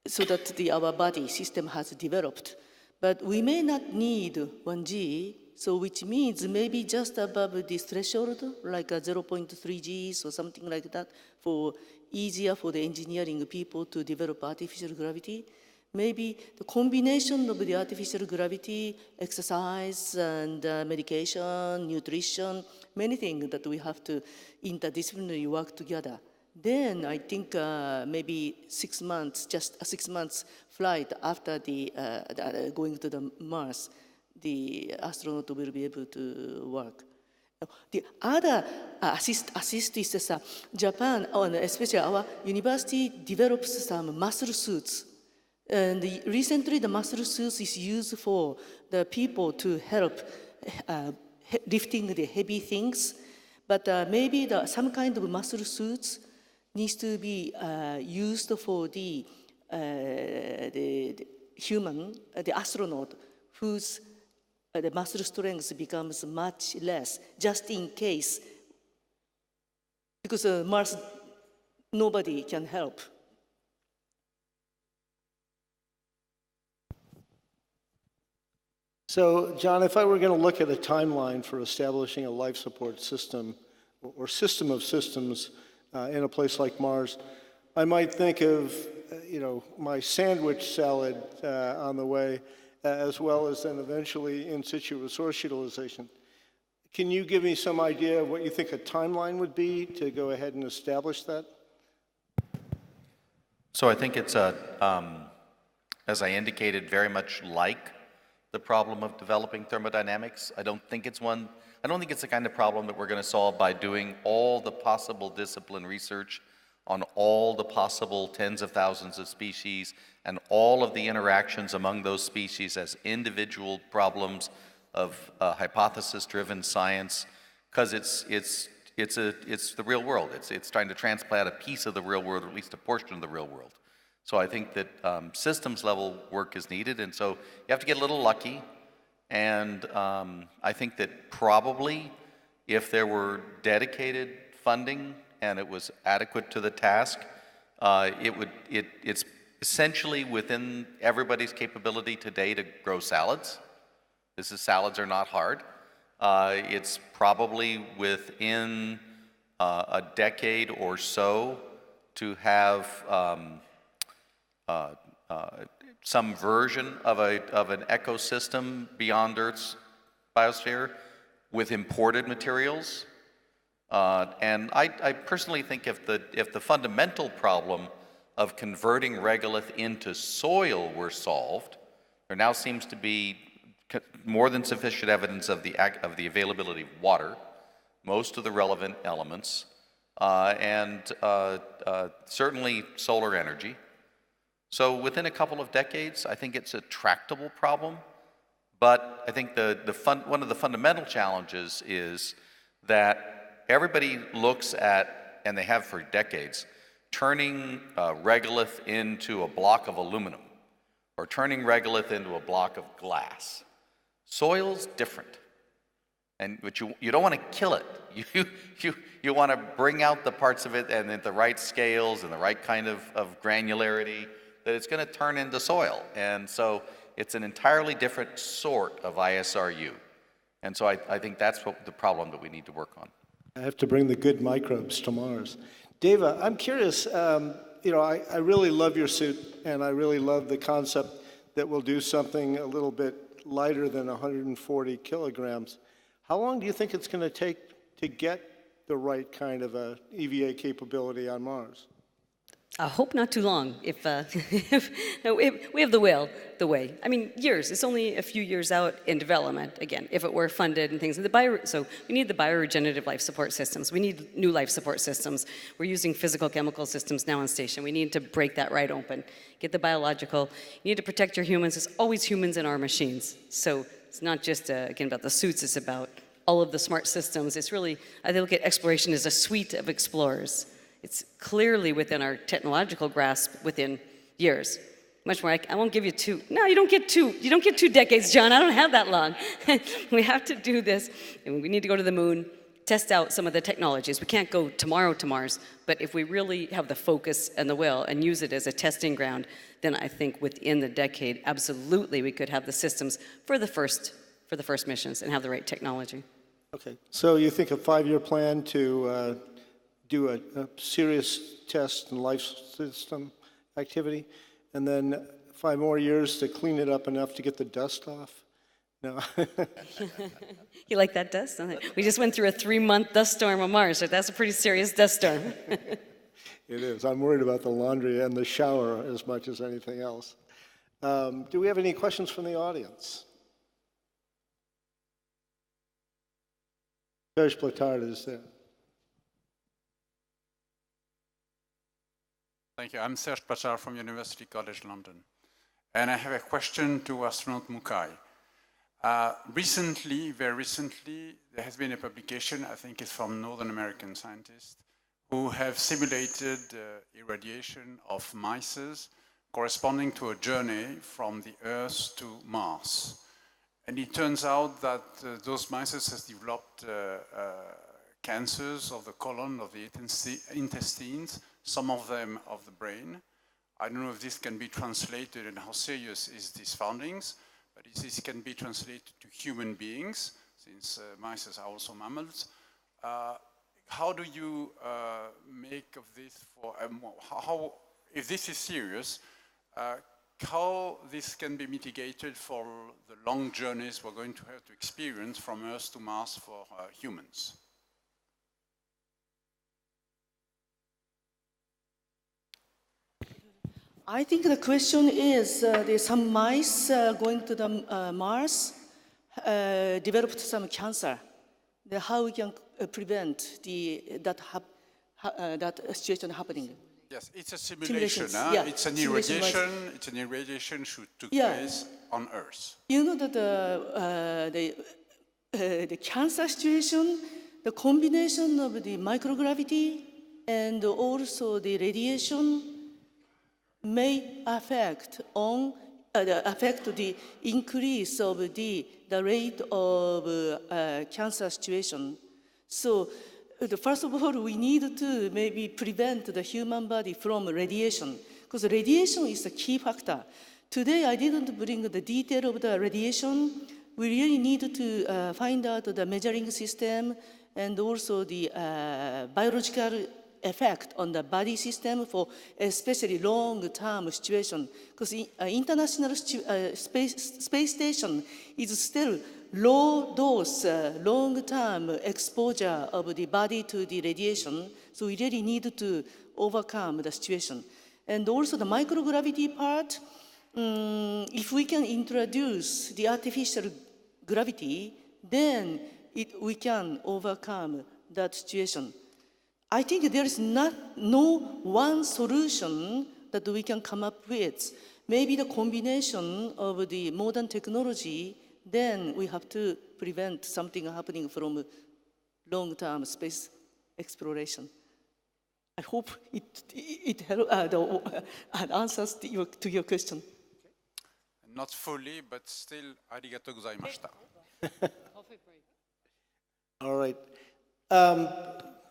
so that our body system has developed. But we may not need 1G, so which means maybe just above this threshold, like a 0.3 Gs or something like that, for easier for the engineering people to develop artificial gravity. Maybe the combination of the artificial gravity, exercise, and medication, nutrition, many things that we have to interdisciplinary work together. Then I think maybe 6 months, just a 6 months flight after the going to the Mars, the astronaut will be able to work. The other assist is Japan, and especially our university develops some muscle suits. And recently the muscle suits is used for the people to help lifting the heavy things. But maybe some kind of muscle suits needs to be used for the human, the astronaut, whose the muscle strength becomes much less, just in case, because Mars, nobody can help. So, John, if I were going to look at a timeline for establishing a life support system or system of systems in a place like Mars, I might think of, my sandwich salad on the way, as well as then eventually in situ resource utilization. Can you give me some idea of what you think a timeline would be to go ahead and establish that? So I think it's as I indicated, very much like the problem of developing thermodynamics. I don't think it's the kind of problem that we're going to solve by doing all the possible discipline research on all the possible tens of thousands of species and all of the interactions among those species as individual problems of hypothesis-driven science, because it's the real world. It's trying to transplant a piece of the real world, or at least a portion of the real world. So I think that systems level work is needed, and so you have to get a little lucky. And I think that probably if there were dedicated funding and it was adequate to the task, it's essentially within everybody's capability today to grow salads. Salads are not hard. It's probably within a decade or so to have some version of an ecosystem beyond Earth's biosphere with imported materials. And I personally think if the fundamental problem of converting regolith into soil were solved, there now seems to be more than sufficient evidence of the availability of water, most of the relevant elements, and certainly solar energy. So within a couple of decades, I think it's a tractable problem. But I think one of the fundamental challenges is that everybody looks at, and they have for decades, turning regolith into a block of aluminum or turning regolith into a block of glass. Soil's different, but you don't want to kill it. You want to bring out the parts of it and at the right scales and the right kind of granularity that it's going to turn into soil. And so it's an entirely different sort of ISRU. And so I think that's the problem that we need to work on. I have to bring the good microbes to Mars. Deva, I'm curious, I really love your suit, and I really love the concept that we'll do something a little bit lighter than 140 kilograms. How long do you think it's going to take to get the right kind of a EVA capability on Mars? I hope not too long. No, we have the way. I mean, years. It's only a few years out in development. Again, if it were funded and things. So we need the bioregenerative life support systems. We need new life support systems. We're using physical chemical systems now on station. We need to break that right open. Get the biological. You need to protect your humans. There's always humans in our machines. So it's not just again about the suits. It's about all of the smart systems. It's really, I look at exploration as a suite of explorers. It's clearly within our technological grasp within years. Much more, I won't give you two. No, you don't get two. You don't get 2 decades, John. I don't have that long. We have to do this. And we need to go to the moon test out some of the technologies. We can't go tomorrow to Mars, but if we really have the focus and the will and use it as a testing ground, then I think within the decade, absolutely, we could have the systems for the first missions and have the right technology. Okay, so you think a 5-year plan to do a serious test and life system activity, and then 5 more years to clean it up enough to get the dust off? No. You like that dust? We just went through a 3-month dust storm on Mars, so that's a pretty serious dust storm. It is. I'm worried about the laundry and the shower as much as anything else. Do we have any questions from the audience? Serge Platard is there. Thank you. I'm Serge Platard from University College London. And I have a question to astronaut Mukai. Very recently, there has been a publication, I think it's from Northern American scientists, who have simulated irradiation of mice corresponding to a journey from the Earth to Mars. And it turns out that those mice have developed cancers of the colon, of the intestines, some of them of the brain. I don't know if this can be translated and how serious is these findings, but if this can be translated to human beings, since mice are also mammals. How do you make of this for, if this is serious, how this can be mitigated for the long journeys we're going to have to experience from Earth to Mars for humans? I think the question is, there's some mice going to the Mars developed some cancer. How we can prevent that situation happening? Yes, it's a simulation. Yeah, it's an irradiation. It's an irradiation should took place on Earth. You know that the cancer situation, the combination of the microgravity and also the radiation may affect the increase of the rate of cancer situation. So, first of all, we need to maybe prevent the human body from radiation, because radiation is a key factor. Today, I didn't bring the detail of the radiation. We really need to find out the measuring system and also the biological effect on the body system for especially long-term situation, because International Space Station is still low dose, long-term exposure of the body to the radiation, so we really need to overcome the situation. And also the microgravity part, if we can introduce the artificial gravity, then we can overcome that situation. I think there is no one solution that we can come up with. Maybe the combination of the modern technology, then we have to prevent something happening from long-term space exploration. I hope it answers to your question. Not fully, but still, arigatou gozaimashita. All right.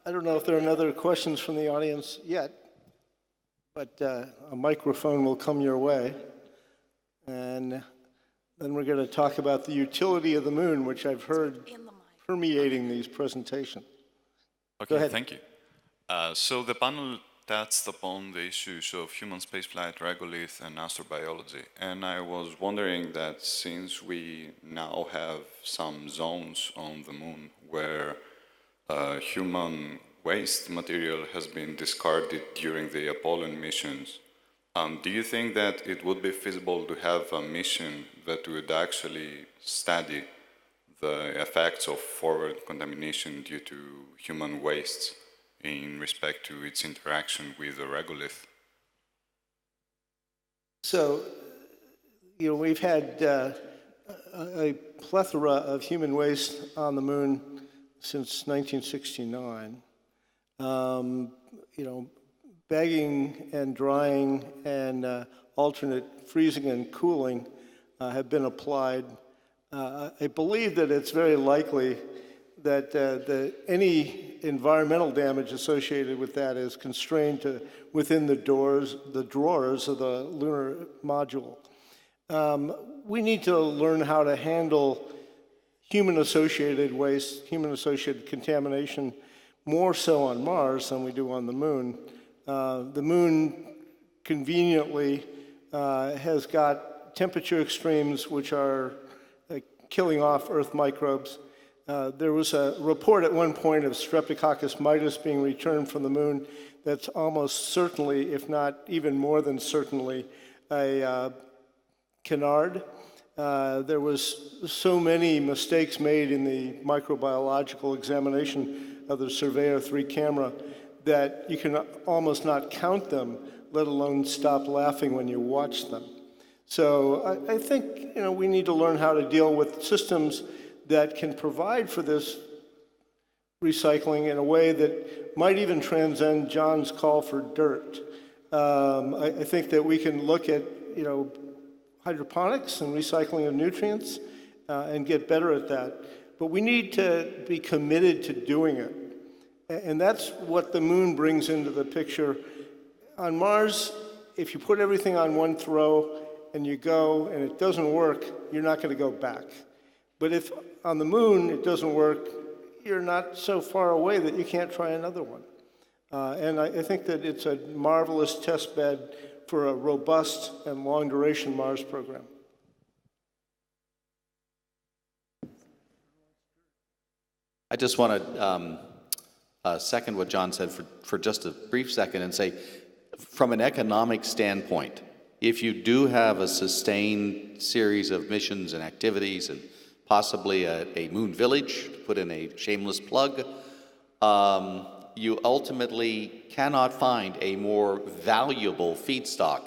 I don't know if there are other questions from the audience yet, but a microphone will come your way. And then we're going to talk about the utility of the moon, which I've heard permeating these presentations. Okay, Go ahead. thank you. So the panel touched upon the issues of human spaceflight, regolith, and astrobiology. And I was wondering that since we now have some zones on the moon where human waste material has been discarded during the Apollo missions, do you think that it would be feasible to have a mission that would actually study the effects of forward contamination due to human wastes in respect to its interaction with the regolith? So, we've had a plethora of human waste on the moon since 1969. Bagging and drying and alternate freezing and cooling have been applied. I believe that it's very likely that any environmental damage associated with that is constrained to within the drawers of the lunar module. We need to learn how to handle human-associated waste, human-associated contamination, more so on Mars than we do on the Moon. The Moon conveniently has got temperature extremes which are killing off Earth microbes. There was a report at one point of Streptococcus mitis being returned from the Moon that's almost certainly, if not even more than certainly, a canard. There was so many mistakes made in the microbiological examination of the Surveyor 3 camera that you can almost not count them, let alone stop laughing when you watch them. So I think we need to learn how to deal with systems that can provide for this recycling in a way that might even transcend John's call for dirt. I think that we can look at hydroponics and recycling of nutrients and get better at that. But we need to be committed to doing it. And that's what the Moon brings into the picture. On Mars, if you put everything on one throw and you go and it doesn't work, you're not going to go back. But if on the Moon it doesn't work, you're not so far away that you can't try another one. And I think that it's a marvelous test bed for a robust and long-duration Mars program. I just want to second what John said for just a brief second and say, from an economic standpoint, if you do have a sustained series of missions and activities and possibly a moon village, to put in a shameless plug, you ultimately cannot find a more valuable feedstock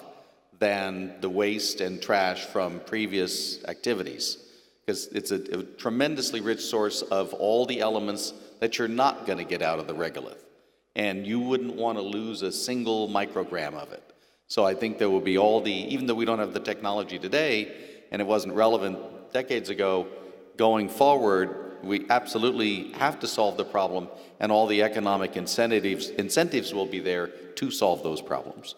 than the waste and trash from previous activities, because it's a tremendously rich source of all the elements that you're not going to get out of the regolith, and you wouldn't want to lose a single microgram of it. So I think there will be even though we don't have the technology today, and it wasn't relevant decades ago, going forward, we absolutely have to solve the problem, and all the economic incentives will be there to solve those problems.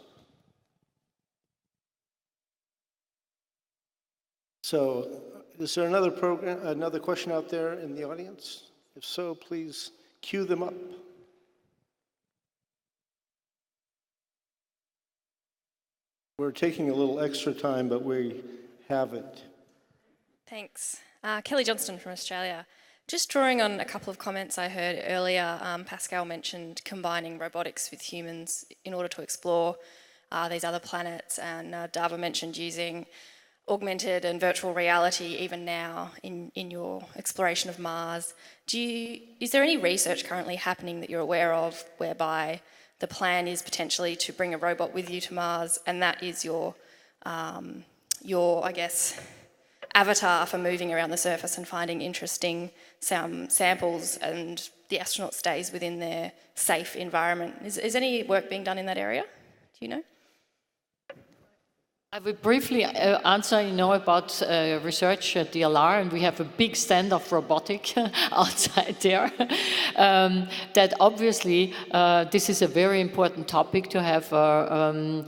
So, is there another question out there in the audience? If so, please cue them up. We're taking a little extra time, but we have it. Thanks. Kelly Johnston from Australia. Just drawing on a couple of comments I heard earlier, Pascal mentioned combining robotics with humans in order to explore these other planets, and Dava mentioned using augmented and virtual reality even now in your exploration of Mars. Is there any research currently happening that you're aware of whereby the plan is potentially to bring a robot with you to Mars, and that is your I guess, avatar for moving around the surface and finding interesting samples, and the astronaut stays within their safe environment? Is any work being done in that area? Do you know? I will briefly answer, about research at DLR, and we have a big stand of robotic outside there. That obviously, this is a very important topic to have, to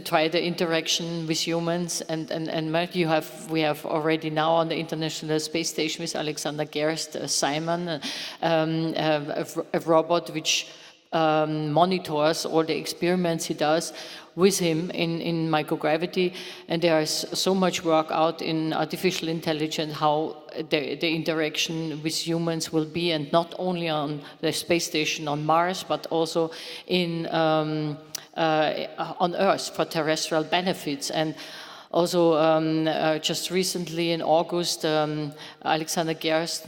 try the interaction with humans. And we have already now on the International Space Station with Alexander Gerst, Simon, a robot which monitors all the experiments he does with him in microgravity, and there is so much work out in artificial intelligence how the interaction with humans will be, and not only on the space station on Mars, but also on Earth for terrestrial benefits. And also, just recently in August, Alexander Gerst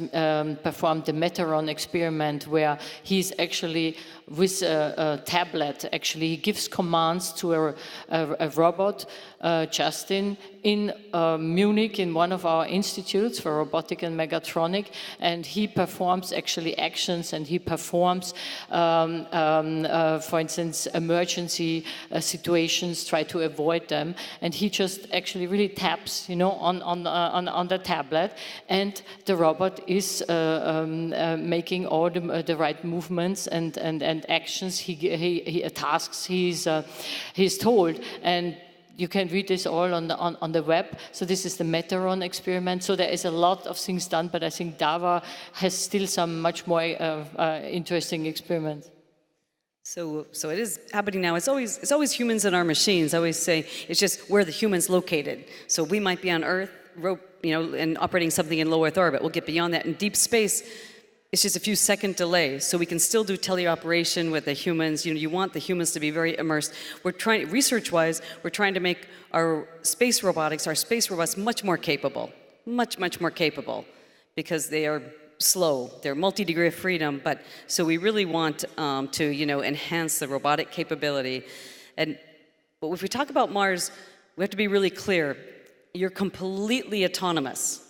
performed the Meteoron experiment, where he's actually with a tablet. Actually, he gives commands to a robot, Justin, in Munich in one of our institutes for robotic and mechatronic, and he performs actually actions, and he performs, for instance, emergency situations, try to avoid them, and he just actually really taps, you know, on the tablet, and the robot is making all the right movements and actions, he tasks he's told, and you can read this all on the web. So this is the Meteoron experiment. So there is a lot of things done, but I think DAVA has still some much more interesting experiments. So it is happening now. It's always humans and our machines. I always say it's just where the humans located. So we might be on Earth, you know, and operating something in low Earth orbit. We'll get beyond that. In deep space, it's just a few second delay. So we can still do teleoperation with the humans. You know, you want the humans to be very immersed. We're trying, research-wise, we're trying to make our space robotics, our space robots, much more capable, much more capable, because they are slow. They're multi-degree of freedom, but so we really want to, you know, enhance the robotic capability. But if we talk about Mars, we have to be really clear. You're completely autonomous.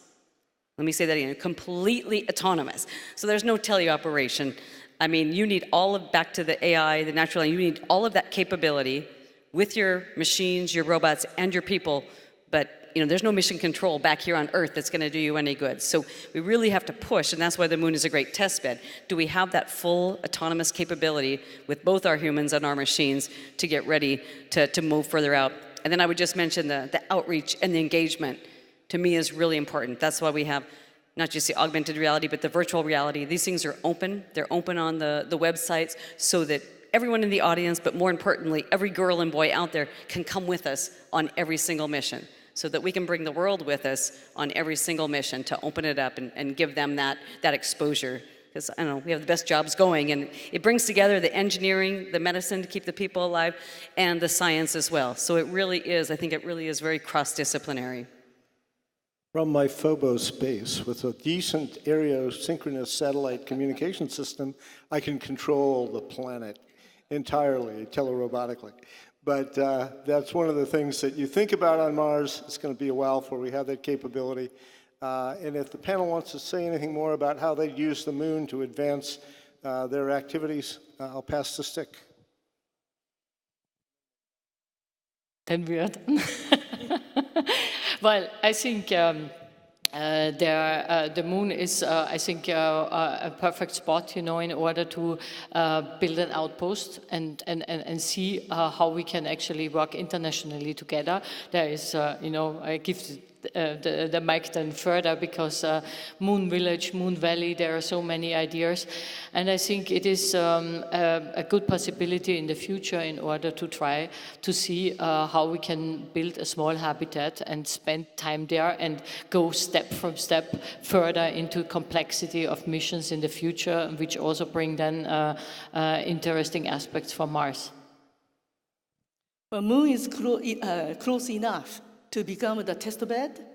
Let me say that again, completely autonomous. So there's no teleoperation. I mean, you need all of, back to the AI, the natural language, you need all of that capability with your machines, your robots, and your people, but you know, there's no mission control back here on Earth that's gonna do you any good. So we really have to push, and that's why the moon is a great test bed. Do we have that full autonomous capability with both our humans and our machines to get ready to move further out? And then I would just mention the outreach and the engagement. To me is really important. That's why we have not just the augmented reality, but the virtual reality. These things are open. They're open on the websites so that everyone in the audience, but more importantly, every girl and boy out there can come with us on every single mission, so that we can bring the world with us on every single mission to open it up and give them that exposure. Because, I don't know, we have the best jobs going, and it brings together the engineering, the medicine to keep the people alive, and the science as well. So it really is, I think it really is very cross-disciplinary. From my Phobos space, with a decent aerosynchronous satellite communication system, I can control the planet entirely, telerobotically. But that's one of the things that you think about on Mars. It's going to be a while before we have that capability. And if the panel wants to say anything more about how they use the moon to advance their activities, I'll pass the stick. Then we are done. Well, I think the moon is, I think, a perfect spot, you know, in order to build an outpost and see how we can actually work internationally together. There is, you know, I give the mic then further, because Moon Village, Moon Valley, there are so many ideas. And I think it is a good possibility in the future in order to try to see how we can build a small habitat and spend time there and go step from step further into complexity of missions in the future, which also bring then interesting aspects for Mars. Well, Moon is close enough to become the test bed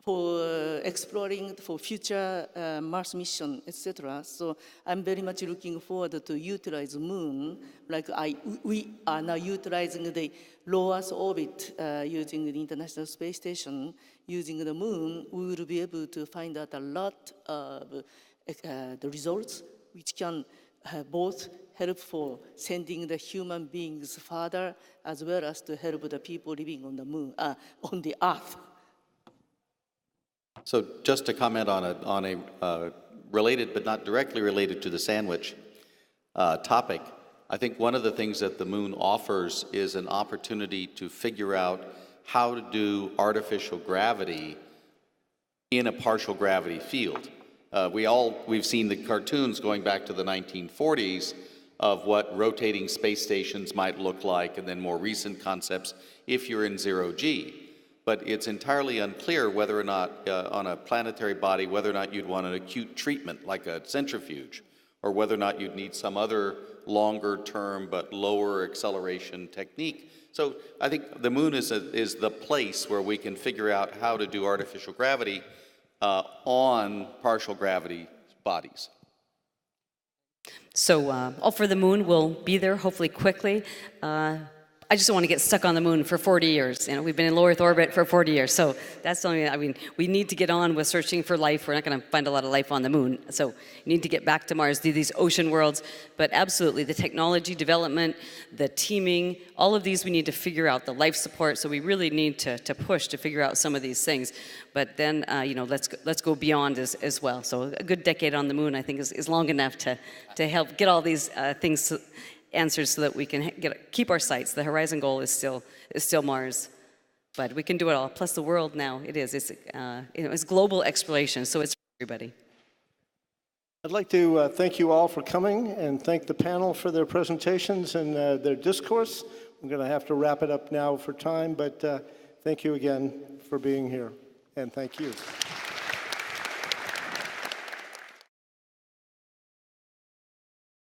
for exploring for future Mars mission, etc. So I'm very much looking forward to utilize Moon, like we are now utilizing the low Earth orbit using the International Space Station. Using the Moon, we will be able to find out a lot of the results, which can both help for sending the human beings farther, as well as to help the people living on the moon, on the Earth. So just to comment on a related but not directly related to the sandwich topic, I think one of the things that the moon offers is an opportunity to figure out how to do artificial gravity in a partial gravity field. We've seen the cartoons going back to the 1940s of what rotating space stations might look like, and then more recent concepts if you're in zero-G. But it's entirely unclear whether or not, on a planetary body, whether or not you'd want an acute treatment like a centrifuge, or whether or not you'd need some other longer term but lower acceleration technique. So I think the moon is the place where we can figure out how to do artificial gravity on partial gravity bodies. So All for the Moon will be there hopefully quickly. I just don't want to get stuck on the moon for 40 years. You know, we've been in low Earth orbit for 40 years. So that's something, I mean, we need to get on with searching for life. We're not going to find a lot of life on the moon. So you need to get back to Mars, do these ocean worlds. But absolutely, the technology development, the teaming, all of these we need to figure out, the life support. So we really need to push to figure out some of these things. But then, you know, let's go beyond as well. So a good decade on the moon, I think, is long enough to help get all these things answers so that we can keep our sights. The horizon goal is still Mars, but we can do it all. Plus the world now, it's global exploration, so it's for everybody. I'd like to thank you all for coming and thank the panel for their presentations and their discourse. I'm going to have to wrap it up now for time, but thank you again for being here, and thank you.